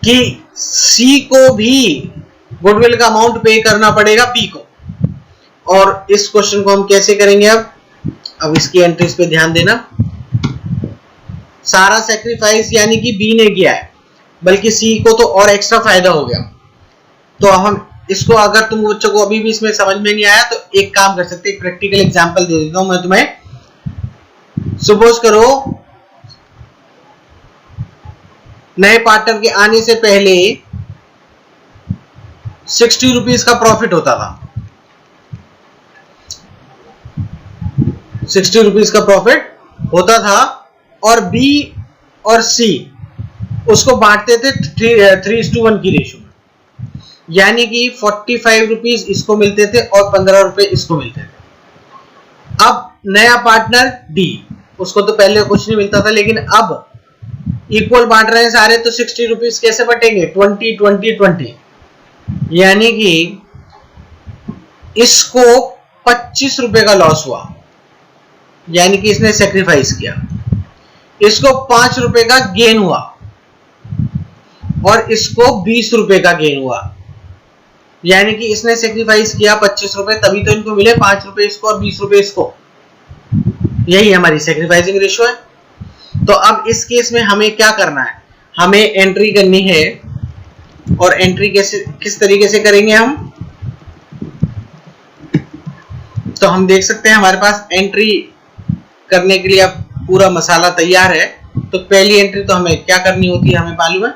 कि सी को भी गुडविल का अमाउंट पे करना पड़ेगा बी को। और इस क्वेश्चन को हम कैसे करेंगे, अब इसकी एंट्रीज पे ध्यान देना। सारा सेक्रीफाइस यानी कि बी ने किया है, बल्कि सी को तो और एक्स्ट्रा फायदा हो गया। तो हम इसको, अगर तुम बच्चों को अभी भी इसमें समझ में नहीं आया तो एक काम कर सकते, एक प्रैक्टिकल एग्जांपल दे देता हूं मैं तुम्हें। सपोज करो नए पार्टनर के आने से पहले 60 रुपीज का प्रॉफिट होता था, 60 रुपीज का प्रॉफिट होता था, और बी और सी उसको बांटते थे 3:1 की रेशो में, यानी कि 45 रुपीज इसको मिलते थे और 15 रुपए इसको मिलते थे। अब नया पार्टनर डी, उसको तो पहले कुछ नहीं मिलता था, लेकिन अब इक्वल बांट रहे हैं सारे, तो 60 रुपीज कैसे बटेंगे, 20 20 20, यानी कि इसको 25 रुपए का लॉस हुआ, यानी कि इसने सेक्रीफाइस किया। इसको 5 रुपए का गेन हुआ और इसको 20 रुपए का गेन हुआ, यानी कि इसने सेक्रीफाइस किया 25 रुपए, तभी तो इनको मिले 5 रुपए इसको और 20 रुपए इसको। यही हमारी सेक्रीफाइसिंग रेशियो है। तो अब इस केस में हमें क्या करना है, हमें एंट्री करनी है, और एंट्री किस तरीके से करेंगे हम, तो हम देख सकते हैं हमारे पास एंट्री करने के लिए अब पूरा मसाला तैयार है। तो पहली एंट्री तो हमें क्या करनी होती है, हमें मालूम है,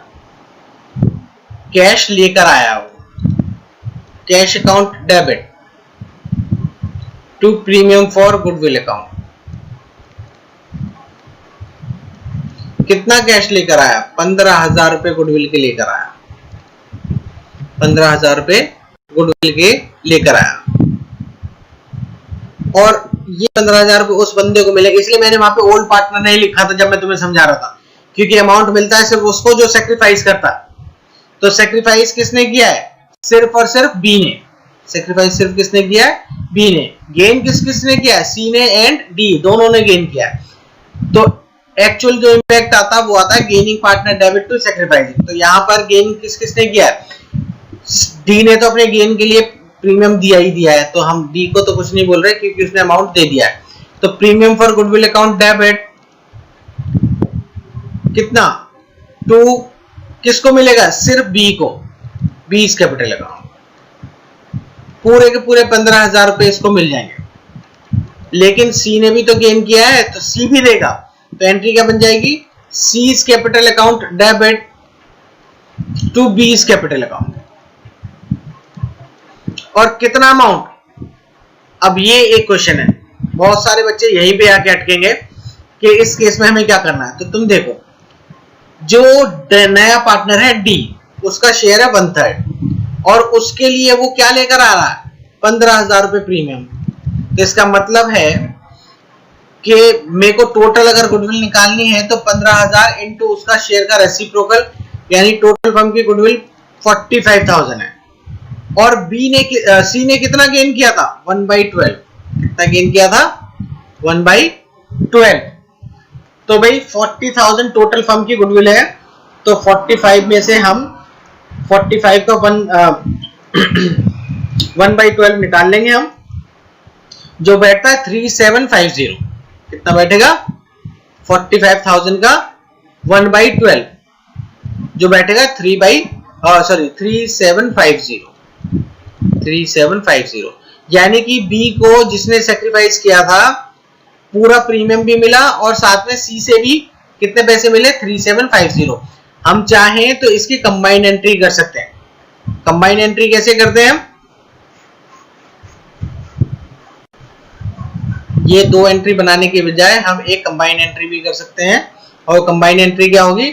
कैश लेकर आया हो, cash account debit to premium for goodwill account. कितना कैश लेकर आया, 15,000 रुपए गुडविल के लेकर आया, 15,000 रुपए गुडविल के लेकर आया, और ये 15,000 रुपए उस बंदे को मिले। इसलिए मैंने वहां पे ओल्ड पार्टनर नहीं लिखा था जब मैं तुम्हें समझा रहा था, क्योंकि अमाउंट मिलता है सिर्फ उसको जो सेक्रीफाइस करता है। तो सेक्रीफाइस किसने किया है, सिर्फ और सिर्फ बी ने। सेक्रीफाइस सिर्फ किसने किया है, बी ने। गेन किसने किया है, सी ने एंड डी, दोनों ने गेन किया है। तो एक्चुअल जो इंपैक्ट आता है वो आता है gaining partner debit to sacrificing. तो यहाँ पर गेन किसने किया है, डी ने तो अपने गेन के लिए प्रीमियम दिया ही दिया है, तो हम डी को तो कुछ नहीं बोल रहे क्योंकि उसने अमाउंट दे दिया है। तो premium for goodwill account debit कितना, 2 किसको मिलेगा, सिर्फ बी को, बी इज कैपिटल अकाउंट। पूरे के पूरे 15,000 रुपए इसको मिल जाएंगे, लेकिन सी ने भी तो गेन किया है तो सी भी देगा। तो एंट्री क्या बन जाएगी, C is capital account debit to B is capital account. और कितना अमाउंट, अब ये एक क्वेश्चन है, बहुत सारे बच्चे यहीं पे आके अटकेंगे कि इस केस में हमें क्या करना है। तो तुम देखो, जो नया पार्टनर है डी, उसका शेयर है 1/3, और उसके लिए वो क्या लेकर आ रहा है, 15,000 रुपए प्रीमियम। तो इसका मतलब है कि मेरे को टोटल अगर गुडविल निकालनी है तो 15,000 इंटू उसका शेयर का रेसिप्रोकल, यानी टोटल फर्म की गुडविल 45,000 है। और बी ने सी ने कितना गेन किया था, 1/12। कितना गेन किया था, 1/12। तो भाई 40,000 टोटल फर्म की गुडविल है, तो 45 में से हम 45 का 1/12 निकाल लेंगे हम, जो बैठता है 3750। कितना बैठेगा, 45,000 का 1/12 जो बैठेगा 3750, यानी कि बी को जिसने सेक्रीफाइस किया था पूरा प्रीमियम भी मिला और साथ में सी से भी कितने पैसे मिले, 3750। हम चाहें तो इसकी कंबाइंड एंट्री कर सकते हैं। कंबाइंड एंट्री कैसे करते हैं, ये दो एंट्री बनाने के बजाय हम एक कंबाइंड एंट्री भी कर सकते हैं। और कंबाइंड एंट्री क्या होगी,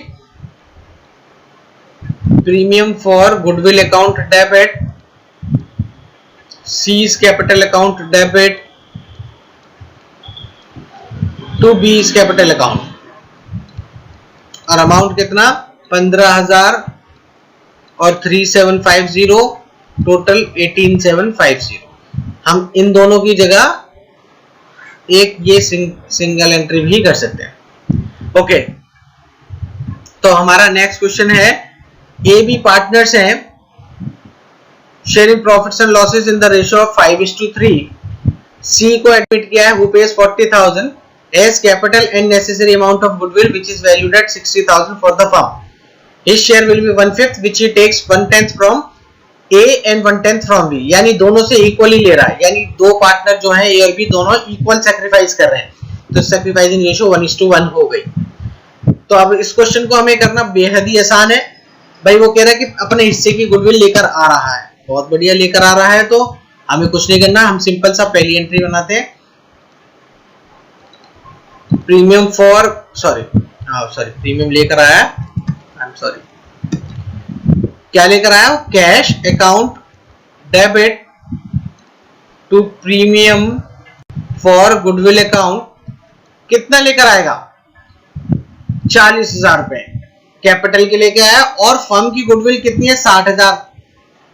premium for goodwill account debit, C's capital account debit to B's capital account, और अमाउंट कितना, 15,000 और 3750, टोटल 18,750। हम इन दोनों की जगह एक ये सिंगल एंट्री भी कर सकते हैं। ओके, तो हमारा नेक्स्ट क्वेश्चन है, ए बी पार्टनर्स हैं, sharing profits and losses in the ratio of 5:3। C को एडमिट किया है, who pays 40,000 as capital and necessary amount of goodwill which is valued at 60,000 for the firm. His share will be 1/5 which he takes 1/10 from A and 1/10 from B। यानी दोनों से equally ले रहा है, यानी दो पार्टनर जो हैं ए और बी दोनों इक्वल सैक्रिफाइस कर रहे हैं, तो सैक्रिफाइसिंग रेशियो 1:1 हो गई। तो अब इस क्वेश्चन को हमें करना बेहद ही आसान है भाई। वो कह रहा है कि अपने हिस्से की गुडविल लेकर आ रहा है, बहुत बढ़िया लेकर आ रहा है, तो हमें कुछ नहीं करना, हम सिंपल सा पहली एंट्री बनाते हैं, प्रीमियम फॉर प्रीमियम लेकर आया, आई एम सॉरी, क्या लेकर आया, cash account debit to premium for goodwill account. कितना लेकर आएगा, 40,000 रुपए कैपिटल के लेके आया, और फर्म की गुडविल कितनी है, 60,000,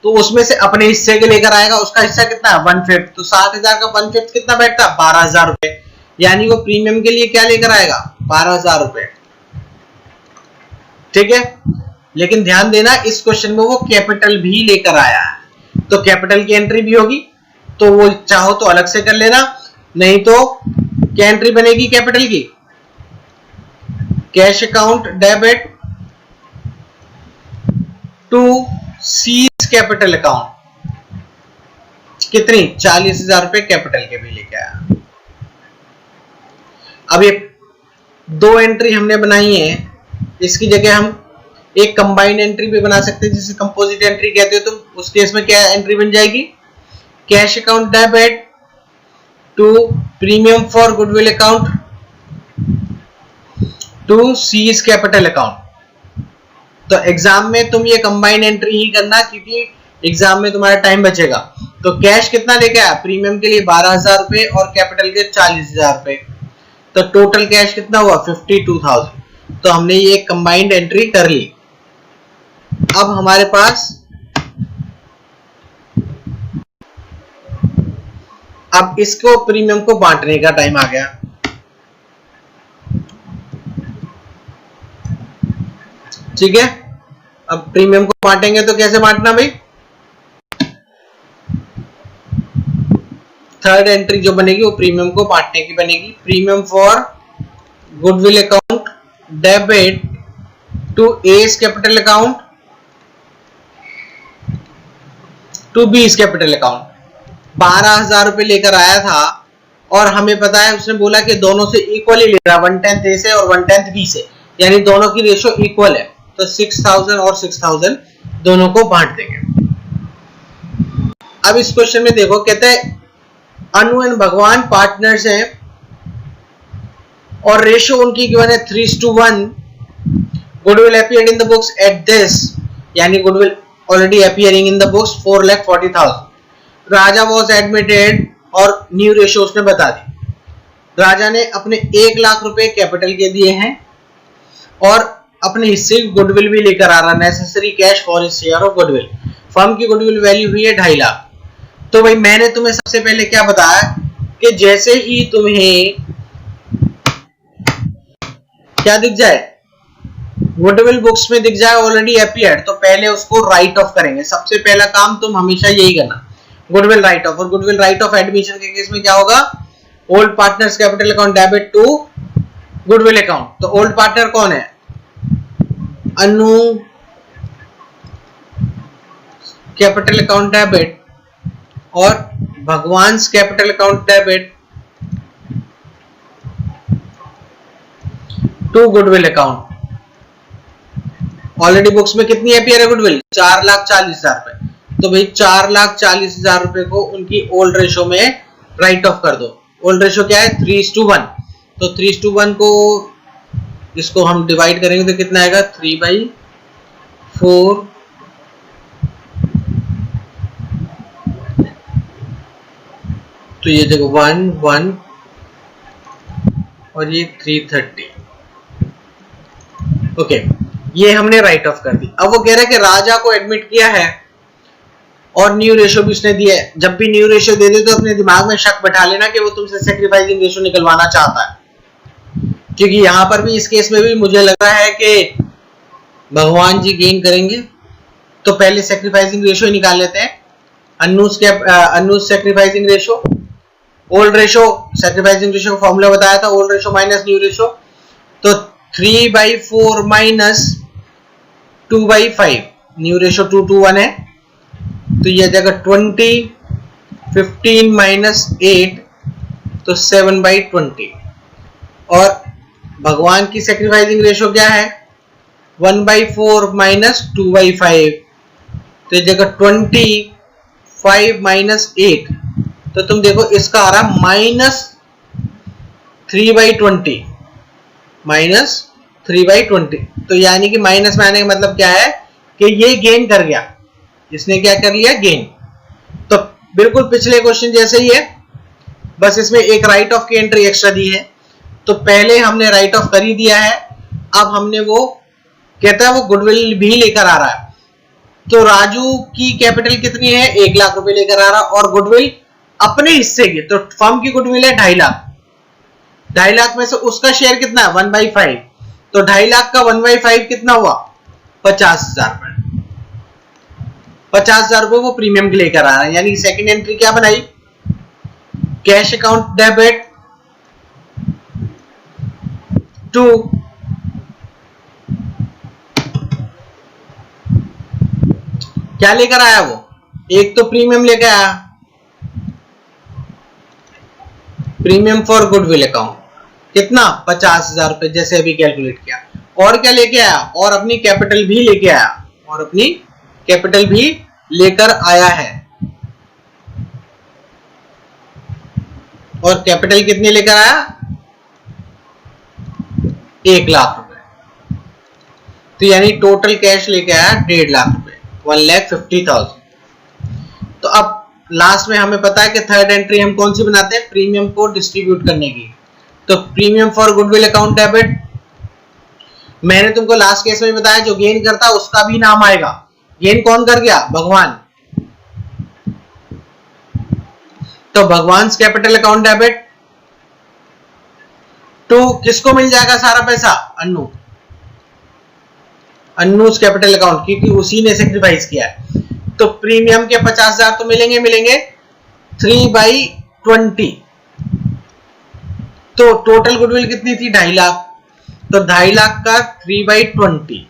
तो उसमें से अपने हिस्से के लेकर आएगा, उसका हिस्सा कितना है, 1/5, तो 60,000 का 1/5 कितना बैठता है, 12,000 रुपए, यानी वो प्रीमियम के लिए क्या लेकर आएगा, 12,000 रुपए। ठीक है, लेकिन ध्यान देना इस क्वेश्चन में वो कैपिटल भी लेकर आया है, तो कैपिटल की एंट्री भी होगी, तो वो चाहो तो अलग से कर लेना, नहीं तो क्या एंट्री बनेगी कैपिटल की, cash account debit to seize capital account, कितनी, 40,000 रुपए कैपिटल के भी लेके आया। अब ये दो एंट्री हमने बनाई है, इसकी जगह हम एक कंबाइंड एंट्री भी बना सकते हैं, जिसे कंपोजिट एंट्री कहते हो। तो उस केस में क्या एंट्री बन जाएगी, cash account debit to premium for goodwill account to seize capital account. तो एग्जाम में तुम ये कंबाइंड एंट्री ही करना, क्योंकि एग्जाम में तुम्हारा टाइम बचेगा। तो कैश कितना लेके आया, प्रीमियम के लिए 12,000 रुपए और कैपिटल के 40,000 रुपए, तो टोटल कैश कितना हुआ, 52,000। तो हमने ये कंबाइंड एंट्री कर ली। अब हमारे पास अब इसको प्रीमियम को बांटने का टाइम आ गया। ठीक है, अब प्रीमियम को बांटेंगे तो कैसे बांटना भाई, थर्ड एंट्री जो बनेगी वो प्रीमियम को बांटने की बनेगी। Premium for goodwill account debit to A's capital account to B's capital account. 12,000 रुपए लेकर आया था, और हमें पता है उसने बोला कि दोनों से इक्वली ले रहा, 1/10 ए से और 1/10 बी से, यानी दोनों की रेशियो इक्वल है, तो 6,000 और 6,000 दोनों को बांट देंगे। अब इस क्वेश्चन में देखो, कहते हैं अनु एंड भगवान पार्टनर्स हैं और रेशियो उनकी गिवन है 3:1। Goodwill appeared in the books at this, यानी goodwill already appearing in the books 4,40,000। Raja was admitted, और न्यू रेशियो उसने बता दी। राजा ने अपने 1 लाख रुपए कैपिटल के दिए हैं और अपने हिस्से की गुडविल भी लेकर आ रहा, necessary cash for his share of goodwill. Firm की गुडविल वैल्यू हुई है 2.5 लाख। तो भाई मैंने तुम्हें सबसे पहले क्या बताया कि जैसे ही तुम्हें क्या दिख जाए, गुडविल बुक्स में दिख जाए ऑलरेडी अपीयर्ड, तो पहले उसको राइट ऑफ करेंगे। सबसे पहला काम तुम हमेशा यही करना, गुडविल राइट ऑफ। और गुडविल राइट ऑफ एडमिशन के केस में क्या होगा, old partners capital account debit to goodwill account. तो ओल्ड पार्टनर कौन है, अनु कैपिटल अकाउंट डेबिट और Bhagwan capital account debit to goodwill account. Already books में कितनी अपीयर है गुडविल, 4,40,000 रुपए। तो भाई 4,40,000 रुपए को उनकी ओल्ड रेशो में राइट ऑफ कर दो। ओल्ड रेशो क्या है, 3:1। तो 3:1 को इसको हम डिवाइड करेंगे तो कितना आएगा, 3/4। तो ये देखो 1 और ये 330। ओके, ये हमने राइट ऑफ कर दी। अब वो कह रहा है कि राजा को एडमिट किया है और न्यू रेशो भी उसने दिया है। जब भी न्यू रेशो दे दे तो अपने दिमाग में शक बैठा लेना कि वो तुमसे सैक्रिफाइसिंग रेशो निकलवाना चाहता है, क्योंकि यहां पर भी इस केस में भी मुझे लग रहा है कि भगवान जी गेन करेंगे। तो पहले सैक्रिफाइसिंग रेशो ही निकाल लेते हैं। Anuj sacrificing ratio, old ratio, sacrificing ratio का फॉर्मूला बताया था, old ratio minus new ratio. तो 3/4 माइनस 2/5, न्यू रेशो 2 to 1 है, तो यह जगह 20, 15 माइनस 8 तो 7/20। और भगवान की सैक्रिफाइसिंग रेशो क्या है? 1/4 माइनस 2/5, तो यह जगह 25 माइनस 8, तो तुम देखो इसका आ रहा माइनस 3/20, माइनस 3/20। तो यानी कि माइनस में आने का मतलब क्या है कि ये गेन कर गया, इसने क्या कर लिया? गेन। तो बिल्कुल पिछले क्वेश्चन जैसे ही है, बस इसमें एक राइट ऑफ की एंट्री एक्स्ट्रा दी है। तो पहले हमने राइट ऑफ कर ही दिया है, अब हमने वो कहता है वो गुडविल भी लेकर आ रहा है। तो राजू की कैपिटल कितनी है? 1 लाख रुपए लेकर आ रहा, और गुडविल अपने हिस्से की, तो फर्म की गुडविल है 2.5 लाख। 2.5 लाख में से उसका शेयर कितना है? 1/5। तो 2.5 लाख का 1/5 कितना हुआ? 50,000 रुपए। 50,000 रुपए वो प्रीमियम के लेकर आ रहा है। यानी सेकंड एंट्री क्या बनाई? कैश अकाउंट डेबिट टू क्या लेकर आया वो? एक तो प्रीमियम लेकर आया, प्रीमियम फॉर गुडविल अकाउंट, कितना? 50,000 रुपए, जैसे अभी कैलकुलेट किया। और क्या लेके आया? और अपनी कैपिटल भी लेके आया, और अपनी कैपिटल भी लेकर आया है। और कैपिटल कितनी लेकर आया? 1 लाख रुपए। तो यानी टोटल कैश लेके आया 1.5 लाख रुपए, 1,50,000। तो अब लास्ट में हमें पता है कि थर्ड एंट्री हम कौन सी बनाते हैं? प्रीमियम को डिस्ट्रीब्यूट करने की। तो premium for goodwill account debit, मैंने तुमको लास्ट केस में बताया जो गेन करता है उसका भी नाम आएगा। गेन कौन कर गया? भगवान। तो भगवान कैपिटल अकाउंट डेबिट टू किसको मिल जाएगा सारा पैसा? अन्नू, अन्नूज कैपिटल अकाउंट, क्योंकि उसी ने सेक्रीफाइस किया है। तो प्रीमियम के 50,000 तो मिलेंगे 3/20। तो टोटल गुडविल कितनी थी? 2.5 लाख। तो 2.5 लाख का 3/20,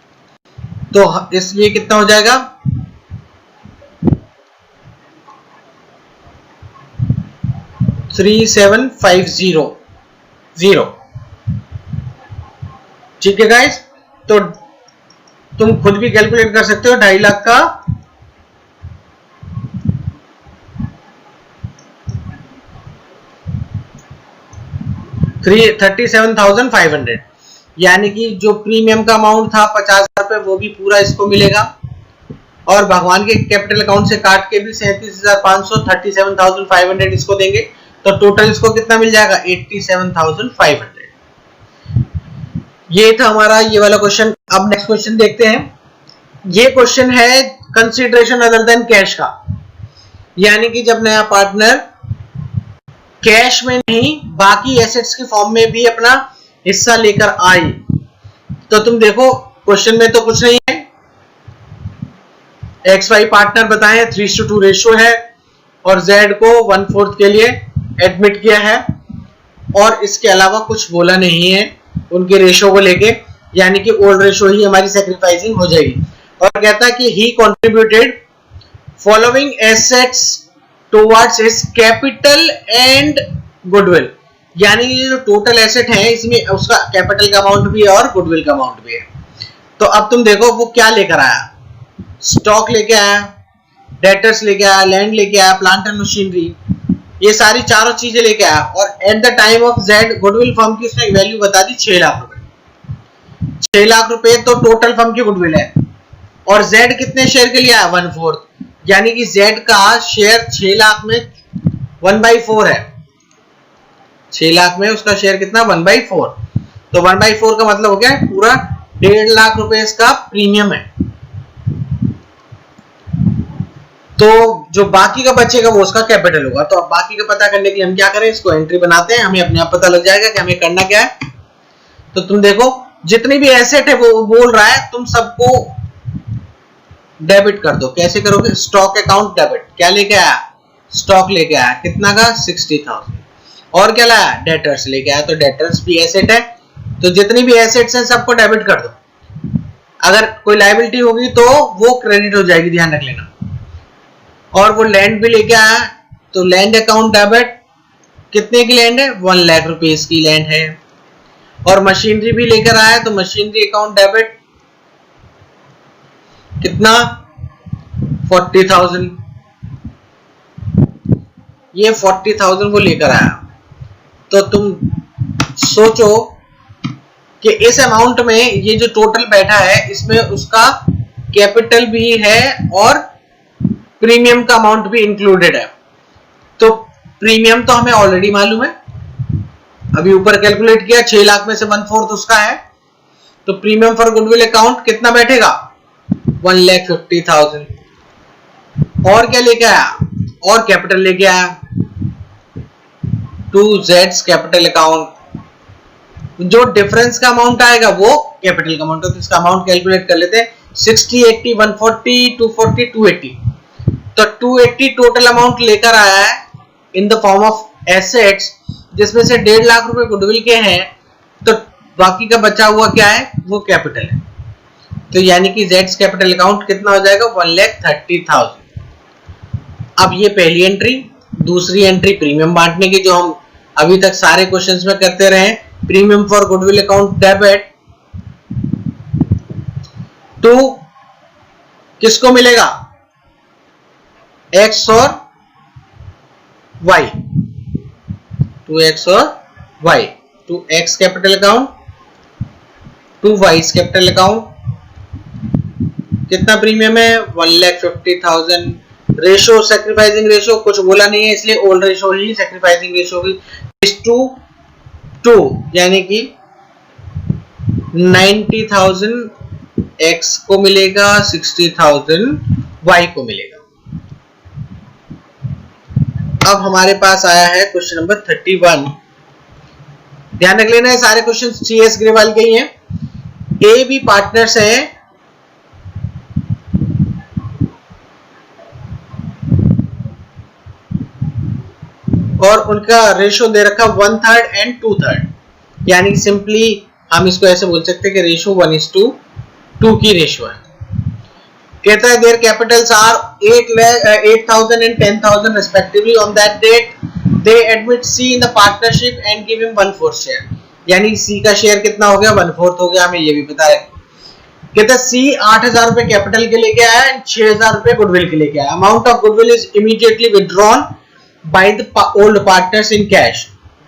तो इसलिए कितना हो जाएगा? 3750। ठीक है गाइस, तो तुम खुद भी कैलकुलेट कर सकते हो। 2.5 लाख का 37,500, यानी कि जो प्रीमियम का अमाउंट था 50,000 रुपए, वो भी पूरा इसको मिलेगा। और भगवान के कैपिटल अकाउंट से काट के भी 37,500, 37,500 इसको देंगे, तो टोटल इसको कितना मिल जाएगा? 87,500। ये था हमारा ये वाला क्वेश्चन। अब नेक्स्ट क्वेश्चन देखते हैं। ये क्वेश्चन है कंसीडरेशन अदर देन कैश का, यानी कि जब नया पार्टनर कैश में नहीं बाकी एसेट्स के फॉर्म में भी अपना हिस्सा लेकर आई। तो तुम देखो क्वेश्चन में तो कुछ नहीं है, XY पार्टनर बताएं 3:2 रेशियो है, और Z को 1/4 के लिए एडमिट किया है, और इसके अलावा कुछ बोला नहीं है उनके रेशियो को लेके, यानी कि ओल्ड रेशियो ही हमारी सैक्रिफाइसिंग हो जाएगी। और कहता है कि he contributed following assets towards his capital and goodwill, यानी ये जो टोटल एसेट है इसमें उसका कैपिटल का अमाउंट भी है और गुडविल का अमाउंट भी है। तो अब तुम देखो वो क्या लेकर आया? स्टॉक लेके आया, डेटर्स लेके आया, लैंड लेके आया, प्लांट एंड मशीनरी, ये सारी चारों चीजें लेके आया। और at the time of Z goodwill firm की उसने वैल्यू बता दी 6 लाख रुपए। 6 लाख रुपए तो टोटल फर्म की गुडविल है, और जेड कितने शेयर के लिए आया? 1/4, यानी कि जेड का शेयर 6 लाख में 1/4 है। 6 लाख में उसका शेयर कितना? 1/4। तो 1/4 का मतलब हो गया पूरा 1.5 लाख रुपए इसका प्रीमियम है। तो जो बाकी का बचेगा वो उसका कैपिटल होगा। तो अब बाकी का पता करने के लिए हम क्या करें, इसको एंट्री बनाते हैं, हमें अपने आप पता लग जाएगा कि हमें करना क्या है। तो तुम देखो जितनी भी एसेट है वो बोल रहा है तुम सबको डेबिट कर दो। कैसे करोगे, स्टॉक अकाउंट डेबिट। क्या लेके आया, स्टॉक लेके आया, कितना का 60,000। और क्या लाया, डेटर्स लेके आया, तो डेटर्स भी एसेट है, तो जितनी भी एसेट्स हैं सबको डेबिट कर दो। अगर कोई लायबिलिटी होगी तो वो क्रेडिट हो जाएगी, ध्यान रख लेना। और वो लैंड भी लेके आया, तो लैंड अकाउंट डेबिट, कितने की लैंड है, 1 लाख रुपीस की लैंड है। और मशीनरी भी लेकर आया, तो मशीनरी अकाउंट डेबिट कितना, 40,000। ये 40,000 वो लेकर आया। तो तुम सोचो कि इस अमाउंट में ये जो टोटल बैठा है इसमें उसका कैपिटल भी है और प्रीमियम का अमाउंट भी इंक्लूडेड है। तो प्रीमियम तो हमें ऑलरेडी मालूम है, अभी ऊपर कैलकुलेट किया, 6 लाख में से 1/4 उसका है। तो प्रीमियम फॉर गुडविल अकाउंट कितना बैठेगा, 1,50,000। और क्या लेके आया, और कैपिटल लेके आया, 2Z कैपिटल अकाउंट। जो डिफरेंस का अमाउंट आएगा वो कैपिटल का अमाउंट है। तो इसका अमाउंट कैलकुलेट कर लेते हैं, 60, 80, 140, 240, 280। तो 280 टोटल अमाउंट लेकर आया है in the form of assets, जिसमें से 1.5 लाख रुपए गुडविल के हैं। तो बाकी का बचा हुआ क्या है, वो कैपिटल है। तो यानी कि जेड्स कैपिटल अकाउंट कितना हो जाएगा, 1,30,000। अब ये पहली एंट्री। दूसरी एंट्री प्रीमियम बांटने की, जो हम अभी तक सारे क्वेश्चंस में करते रहे। Premium for goodwill account debit to किसको मिलेगा, एक्स और वाई, टू एक्स और Y, to X capital account to Y capital account. कितना प्रीमियम है, 1,50,000। रेशो, सैक्रिफाइसिंग रेशो कुछ बोला नहीं है, इसलिए ओल्ड रेशो ही सैक्रिफाइसिंग रेशो की, इज टू 2, यानी कि 90,000 एक्स को मिलेगा, 60,000 वाई को मिलेगा। अब हमारे पास आया है क्वेश्चन नंबर 31। ध्यान रख लेना है सारे क्वेश्चन CS ग्रेवाल के ही हैं। ए बी पार्टनर्स हैं, और उनका रेशो दे रखा 1/3 एंड 2/3, यानी सिंपली हम इसको ऐसे बोल सकते हैं कि रेशो 1:2 की रेशो है। कहता है their capitals are 8,000 and 10,000 respectively on that date they admit C in the partnership and give him 1/4 share, यानी C का शेयर कितना हो गया, 1/4 हो गया, हमें ये भी पता है। कहता है C 8,000 रुपए कैपिटल के लेके आया एंड 6,000 रुपए गुडविल के लेके आया। Amount of goodwill is immediately withdrawn by the old partners in cash,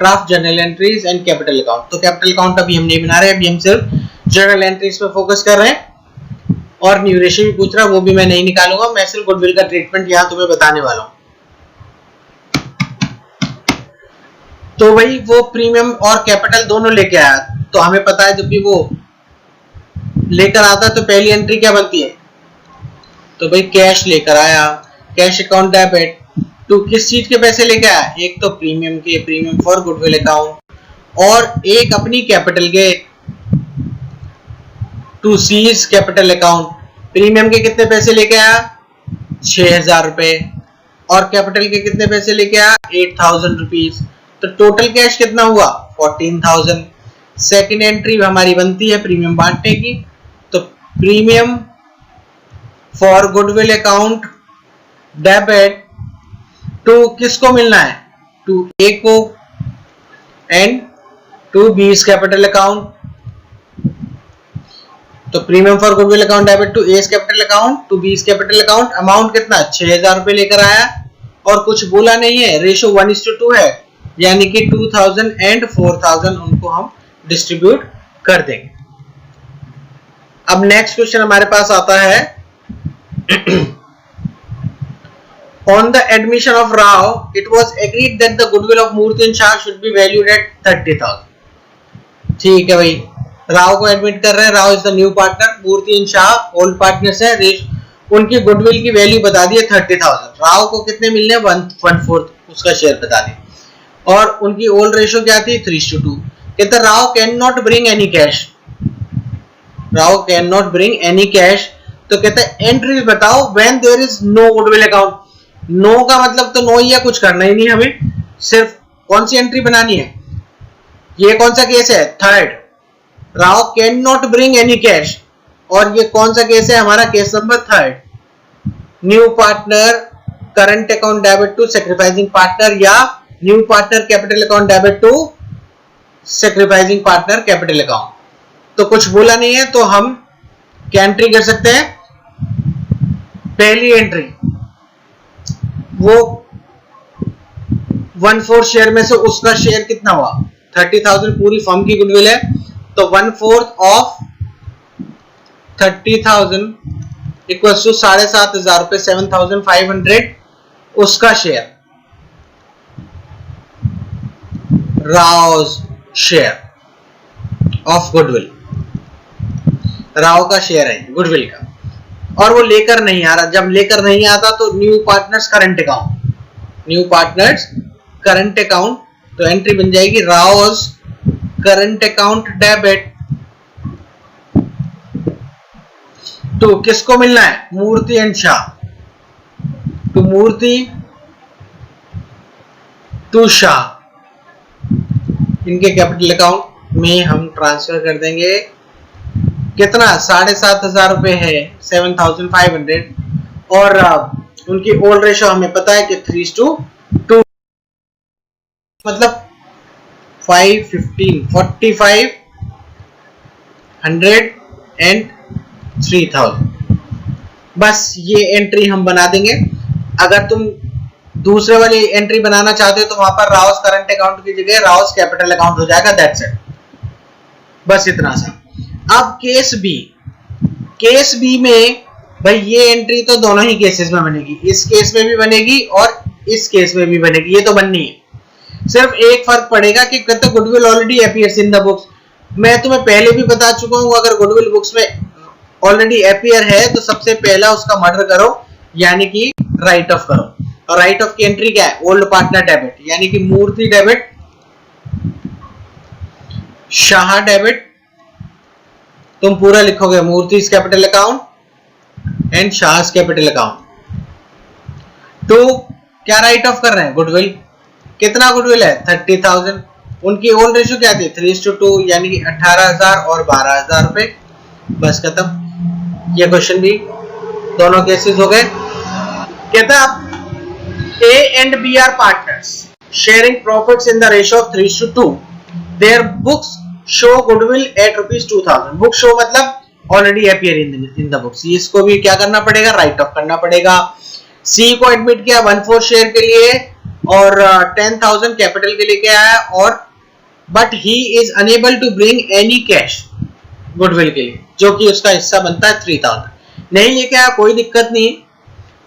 draft journal entries and capital account। तो कैपिटल अकाउंट अभी हम नहीं बना रहे, अभी हम सिर्फ जर्नल एंट्रीज पे फोकस कर रहे हैं। और न्यू रेशियो भी पूछ रहा है, वो भी मैं नहीं निकालूंगा, मैं सिर्फ गुडविल का ट्रीटमेंट यहाँ तुम्हें बताने वाला हूँ। तो भाई वो प्रीमियम और कैपिटल दोनों लेके आया, तो हमें पता है जब भी वो लेकर आता है तो पहली एंट्री क्या बनती है, तो भाई कैश लेकर आया, कैश अकाउंट डेबिट। तो किस चीज के पैसे लेके आया, एक तो प्रीमियम के, प्रीमियम फॉर गुडविल अकाउंट, और एक अपनी कैपिटल के, to seize capital account. Premium के कितने पैसे लेके आया, 6,000 रुपए, और कैपिटल के कितने पैसे लेके आया, 8,000 रुपीज। तो टोटल कैश कितना हुआ, 14,000। सेकेंड एंट्री हमारी बनती है प्रीमियम बांटने की, तो premium for goodwill account debit to किसको मिलना है, टू ए को and to B's capital account. तो premium for goodwill account debit to A's capital account to B's capital account. Amount कितना, 6,000 रुपए लेकर आया, और कुछ बोला नहीं है, रेशो 1:2 है, यानी कि 2,000 एंड 4,000 उनको हम डिस्ट्रीब्यूट कर देंगे। अब नेक्स्ट क्वेश्चन हमारे पास आता है On the admission of Rao, it was agreed that the goodwill of Murti and Shah should be valued at 30,000। ठीक है भाई, राव को एडमिट कर रहे हैं, Rao is the new partner, Murthy and Shah old partners है, उनकी गुडविल की वैल्यू बता दी है 30,000। राव को कितने मिलने 1/4 उसका शेयर बता दी, और उनकी ओल्ड रेशियो क्या थी 3:2। कहते Rao can not bring any cash, Rao can not bring any cash. तो कहते हैं एंट्री बताओ when there is no goodwill account. No का मतलब तो नो ही है, कुछ करना ही नहीं हमें, सिर्फ कौन सी एंट्री बनानी है। ये कौन सा केस है third, Rao can not bring any cash, और ये कौन सा केस है हमारा case number third. New partner current account debit to sacrificing partner, या new partner capital account debit to sacrificing partner capital account. तो कुछ बोला नहीं है तो हम क्या एंट्री कर सकते हैं। पहली एंट्री वो 1/4 शेयर में से उसका शेयर कितना हुआ 30,000, पूरी फर्म की गुडविल है तो 1/4 ऑफ 30,000 इक्वल्स टू 7,500 रुपए 7,500 उसका share, Rao share of goodwill, Rao का शेयर है गुडविल का, और वो लेकर नहीं आ रहा। जब लेकर नहीं आता तो new partners current account, new partners current account, तो एंट्री बन जाएगी Rao current account debit to किसको मिलना है Murthy and Shah, to Murthy to Shah, इनके कैपिटल अकाउंट में हम ट्रांसफर कर देंगे कितना 7,500 रुपए है 7,500, और उनकी ओल्ड रेशियो हमें पता है कि 3:2, मतलब 515 4,500 एंड 3,000। बस ये एंट्री हम बना देंगे। अगर तुम दूसरे वाली एंट्री बनाना चाहते हो तो वहां पर रावस करंट अकाउंट की जगह रावस कैपिटल अकाउंट हो जाएगा, दैट्स इट, बस इतना सा। अब केस बी में भाई ये एंट्री तो दोनों ही केसेस में बनेगी, इस केस में भी बनेगी और इस केस में भी बनेगी, ये तो बननी है। सिर्फ एक फर्क पड़ेगा कि कहते goodwill already appears in the books. मैं तुम्हें पहले भी बता चुका हूं अगर गुडविल बुक्स में ऑलरेडी अपीयर है तो सबसे पहला उसका मर्डर करो, यानी कि राइट ऑफ करो। और राइट ऑफ की एंट्री क्या है ओल्ड पार्टनर डेबिट, यानी कि मूर्ति डेबिट, शाह डेबिट, तुम पूरा लिखोगे Murthy capital account and Shah capital account. तो क्या राइट ऑफ कर रहे हैं गुडविल, कितना गुडविल है 30,000, उनकी ओल्ड रेशियो क्या थी 3:2, यानी कि 18,000 और 12,000 रुपए, बस खत्म। ये क्वेश्चन भी दोनों केसेस हो गए। कहता है A and B are partners sharing profits in the ratio of 3:2. Their books show goodwill at ₹2,000. Book show मतलब already appear in the books. इसको भी क्या करना पड़ेगा राइट ऑफ करना पड़ेगा। C को एडमिट किया 1/4 शेयर के लिए और 10,000 कैपिटल के लिए क्या है, और but he is unable to bring any cash goodwill के लिए, जो कि उसका हिस्सा बनता है 3,000। नहीं लेके आया कोई दिक्कत नहीं,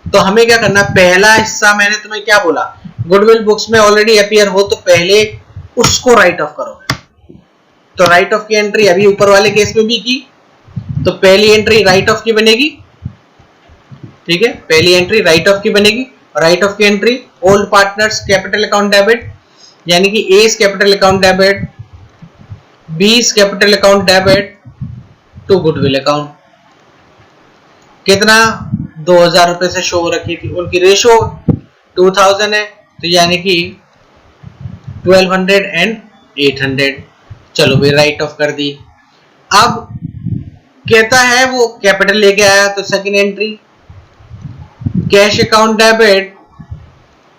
तो हमें क्या करना, पहला हिस्सा मैंने तुम्हें क्या बोला गुडविल बुक्स में ऑलरेडी अपीयर हो तो पहले उसको राइट ऑफ करोगे। तो राइट ऑफ की एंट्री अभी ऊपर वाले केस में भी की, तो पहली एंट्री राइट ऑफ की बनेगी, ठीक है, पहली एंट्री राइट ऑफ की बनेगी। राइट ऑफ की entry old partners capital account debit, यानी कि A's capital account debit, B's capital account debit to goodwill account. कितना 2,000 रुपए से शो रखी थी, उनकी रेशो 2,000 है तो यानी कि 1,200 एंड 800। चलो भाई राइट ऑफ कर दी। अब कहता है वो कैपिटल लेके आया तो second entry cash account debit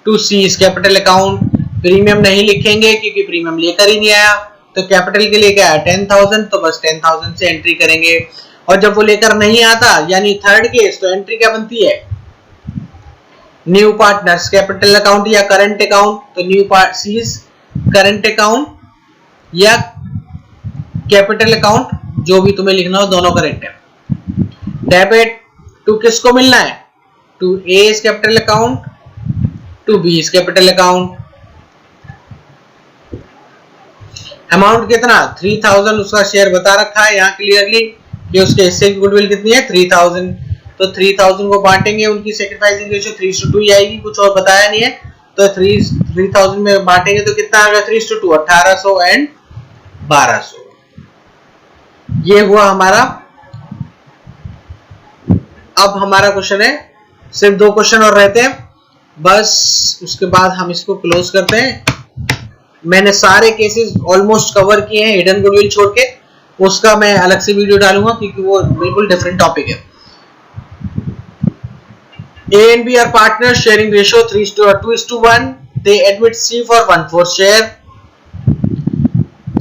to seize capital account. Premium नहीं लिखेंगे क्योंकि प्रीमियम लेकर ही नहीं आया, तो कैपिटल के लिए क्या है 10,000, तो बस 10,000 से एंट्री करेंगे। और जब वो लेकर नहीं आता यानी थर्ड केस, तो एंट्री क्या बनती है न्यू पार्टनर्स कैपिटल अकाउंट या करंट अकाउंट, तो न्यू सीज करंट अकाउंट या कैपिटल अकाउंट, जो भी तुम्हें लिखना हो दोनों करेक्ट है। डेबिट टू किसको मिलना है, to A's capital account to B's capital account. Amount कितना 3,000 उसका शेयर बता रखा है यहाँ क्लियरली कि उसके हिस्से की गुडविल कितनी है 3,000। तो 3000 को बांटेंगे, उनकी सेक्रीफाइसिंग रेशियो 3:2 ही आएगी, कुछ और बताया नहीं है। तो 3000 में बांटेंगे तो कितना आ गया 3:2, 1800 एंड 1200। ये हुआ हमारा। अब हमारा क्वेश्चन है, सिर्फ 2 क्वेश्चन और रहते हैं बस, उसके बाद हम इसको क्लोज करते हैं। मैंने सारे केसेस ऑलमोस्ट कवर किए हैं हिडन गुडविल छोड़ के, उसका मैं अलग से वीडियो डालूंगा क्योंकि वो बिल्कुल डिफरेंट टॉपिक है। A and B are partners sharing ratio 2:1. They admit C for 1/4 share.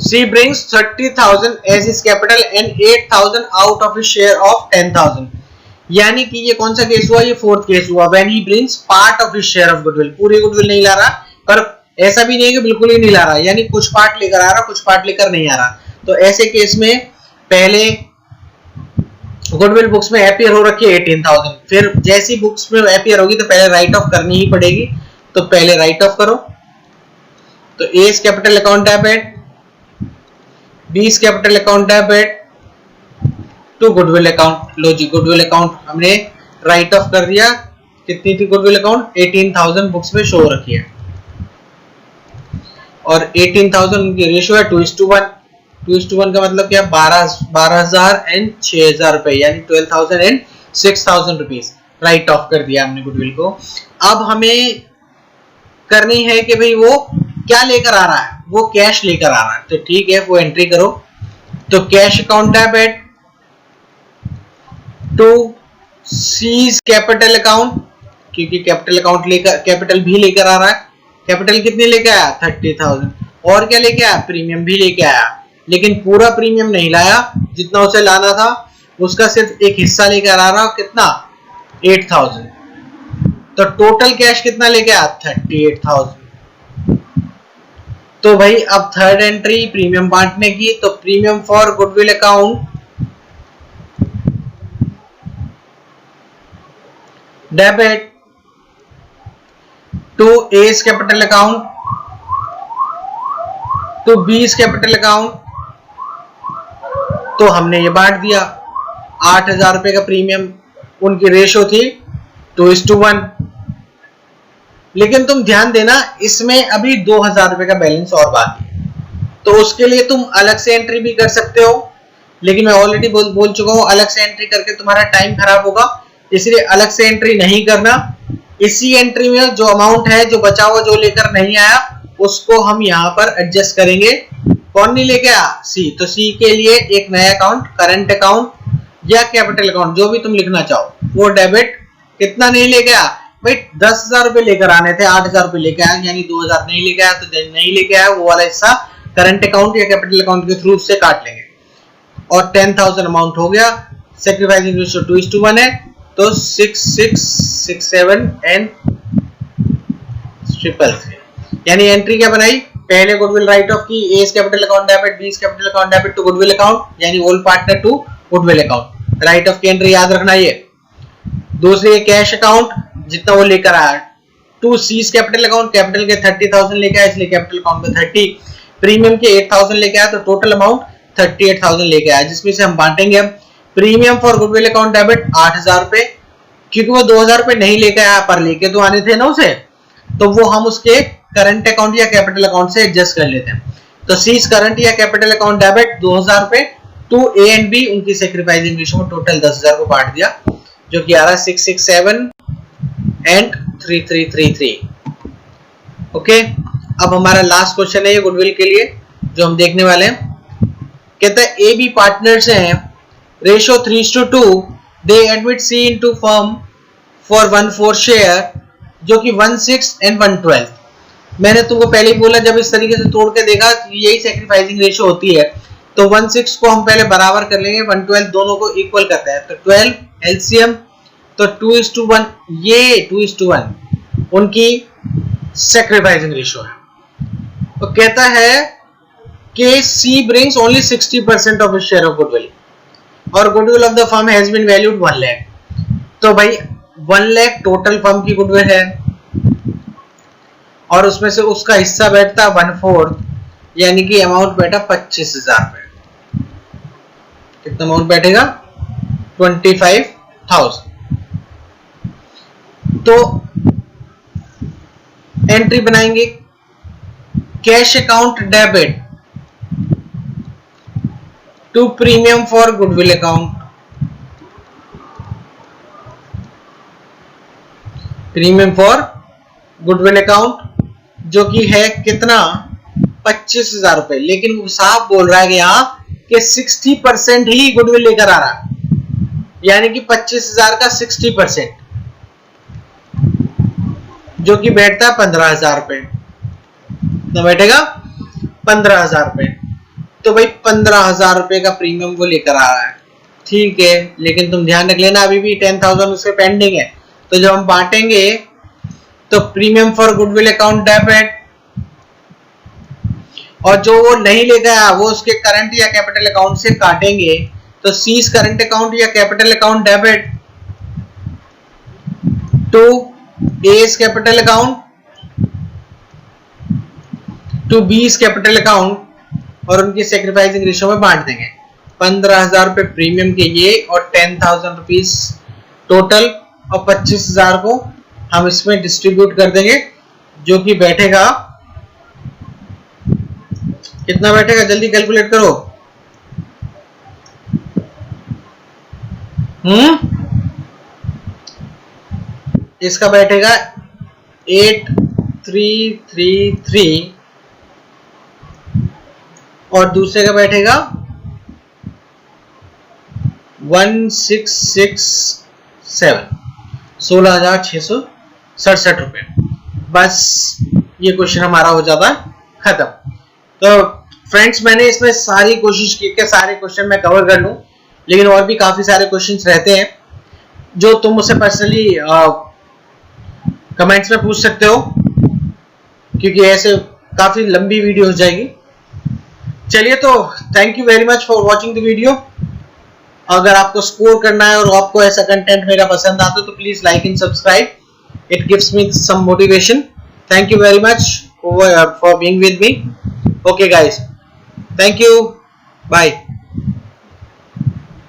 C brings 30,000 as his capital and 8,000 out of his share of 10,000. यानी कि ये कौन सा केस हुआ, ये 4th केस हुआ। When he brings part of his share of goodwill, पूरी goodwill नहीं ला रहा, पर ऐसा भी नहीं है कि बिल्कुल ही नहीं ला रहा, यानी कुछ पार्ट लेकर आ रहा, कुछ पार्ट लेकर नहीं आ रहा। तो ऐसे केस में पहले गुडविल बुक्स में अपीयर हो रखी है 18,000, फिर जैसी बुक्स में अपीयर होगी तो पहले राइट ऑफ करनी ही पड़ेगी, तो पहले राइट ऑफ करो। तो A capital account debit, B capital account debit to goodwill account. लो जी, गुडविल अकाउंट हमने राइट ऑफ कर दिया। कितनी थी गुडविल अकाउंट, 18,000 बुक्स में शो रखी है, और 18,000 उनकी रेशियो है 2:1। 2:1 का मतलब क्या, 12,000 एंड 6,000 रुपए, यानी 12,000 एंड 6,000 रुपीज राइट ऑफ कर दिया हमने गुडविल को। अब हमें करनी है कि भाई वो क्या लेकर आ रहा है, वो कैश लेकर आ रहा है, तो ठीक है वो एंट्री करो। तो cash account debit to seize capital account, क्योंकि कैपिटल अकाउंट लेकर कैपिटल भी लेकर आ रहा है। कैपिटल कितने लेके आया, 30,000, और क्या लेके आया, प्रीमियम भी लेके आया, लेकिन पूरा प्रीमियम नहीं लाया जितना उसे लाना था, उसका सिर्फ एक हिस्सा लेकर आ रहा, कितना 8,000। तो टोटल कैश कितना लेके आया, 38,000। तो भाई अब थर्ड एंट्री प्रीमियम बांटने की, तो premium for goodwill account debit to A's capital account to B's capital account. तो हमने ये बांट दिया, 8,000 रुपए का प्रीमियम, उनकी रेशो थी 2:1। लेकिन तुम ध्यान देना, इसमें अभी 2,000 रुपए का बैलेंस और बाकी है, तो उसके लिए तुम अलग से एंट्री भी कर सकते हो, लेकिन मैं ऑलरेडी बोल चुका हूं अलग से एंट्री करके तुम्हारा टाइम खराब होगा, इसलिए अलग से एंट्री नहीं करना। इसी एंट्री में जो अमाउंट है, जो बचा हुआ, जो लेकर नहीं आया, उसको हम यहाँ पर एडजस्ट करेंगे। कौन नहीं लेके आया, सी, तो सी के लिए एक नया अकाउंट, करंट अकाउंट या कैपिटल अकाउंट, जो भी तुम लिखना चाहो, वो डेबिट कितना नहीं लेके आया भाई, 10,000 रुपए लेकर आने थे, 8,000 रुपए लेके आया, यानी 2,000 नहीं लेके आया, तो नहीं लेके आया वो वाला हिस्सा करंट अकाउंट या कैपिटल अकाउंट के थ्रू से काट लेंगे, और 10,000 अमाउंट हो गया। सैक्रिफाइसिंग रेशियो 2:1 है, तो 6,667 एंड 333, यानी एंट्री क्या बनाई, पहले गुडविल राइट ऑफ की, A's capital account debit, B's capital account debit to goodwill account, यानी old partner to goodwill account, write off की एंट्री याद रखना। ये दूसरी कैश अकाउंट जितना वो लेकर आया, to C's capital account, capital के 30,000 लेके आया, इसलिए कैपिटल अकाउंट में 30, प्रीमियम के 8,000 लेके आया, तो टोटल अमाउंट 38,000 लेके आया, जिसमें से हम बांटेंगे। Premium for goodwill account debit 8,000 रुपए, क्योंकि वो 2,000 रुपए नहीं लेके आया, पर लेके तो आने थे ना उसे, तो वो हम उसके करंट अकाउंट या कैपिटल अकाउंट से एडजस्ट कर लेते हैं। तो सीज करंट या कैपिटल अकाउंट डेबिट 2,000 रुपए टू ए एंड बी, उनकी सैक्रिफाइसिंग रेशियो में टोटल 10,000 को बांट दिया, जो कि आ रहा है 667 एंड 3333। ओके, अब हमारा लास्ट क्वेश्चन है ये गुडविल के लिए जो हम देखने वाले हैं। कहता है ए बी पार्टनर्स हैं, ratio 3:2, they admit C into firm for 1/4 share, जो कि 1/6 एंड 1/12। मैंने तुमको पहले ही बोला, जब इस तरीके से तोड़ के देखा यही सैक्रिफाइसिंग रेशियो होती है, तो 1/6 को हम पहले बराबर कर लेंगे, 1/12 दोनों को इक्वल करते हैं, तो 12 एलसीएम, तो 2:1, ये 2:1 उनकी सैक्रिफाइसिंग रेशियो है। तो कहता है कि C brings only 60% of his share of goodwill, और goodwill of the firm has been valued 1 lakh. तो भाई 1 लाख टोटल फर्म की गुडविल है, और उसमें से उसका हिस्सा बैठता 1/4, यानी कि अमाउंट बैठा 25,000 रुपए। कितना अमाउंट बैठेगा, 25,000। तो एंट्री बनाएंगे cash account debit to premium for goodwill account, premium for goodwill account जो कि है कितना 25,000 रुपए, लेकिन वो साहब बोल रहा है कि यहाँ कि 60% ही गुडविल लेकर आ रहा है, यानी कि 25,000 का 60% जो कि बैठता है 15,000 रुपए, तो बैठेगा 15,000 रुपए। तो भाई 15,000 रुपए का प्रीमियम वो लेकर आ रहा है, ठीक है, लेकिन तुम ध्यान रख लेना अभी भी 10,000 उससे पेंडिंग है। तो जब हम बांटेंगे तो premium for goodwill account debit, और जो वो नहीं लेकर आया वो उसके करंट या कैपिटल अकाउंट से काटेंगे, तो सीज करंट अकाउंट या capital account debit to A's capital account to B's capital account और उनकी सैक्रिफाइसिंग रेशियो में बांट देंगे। 15,000 रुपए प्रीमियम के ये और 10,000 रुपीज टोटल और 25,000 को हम इसमें डिस्ट्रीब्यूट कर देंगे, जो कि बैठेगा कितना बैठेगा, जल्दी कैलकुलेट करो। इसका बैठेगा 8333 और दूसरे का बैठेगा 1667, 16,667 रुपए। बस ये क्वेश्चन हमारा हो जाता है खत्म। तो फ्रेंड्स मैंने इसमें सारी कोशिश की कि सारे क्वेश्चन मैं कवर कर लूं, लेकिन और भी काफी सारे क्वेश्चंस रहते हैं जो तुम मुझसे पर्सनली कमेंट्स में पूछ सकते हो, क्योंकि ऐसे काफी लंबी वीडियो हो जाएगी। चलिए, तो thank you very much for watching the video. अगर आपको स्कोर करना है और आपको ऐसा कंटेंट मेरा पसंद आता है तो please like and subscribe, it gives me some motivation. Thank you very much for being with me. Okay guys, thank you, bye.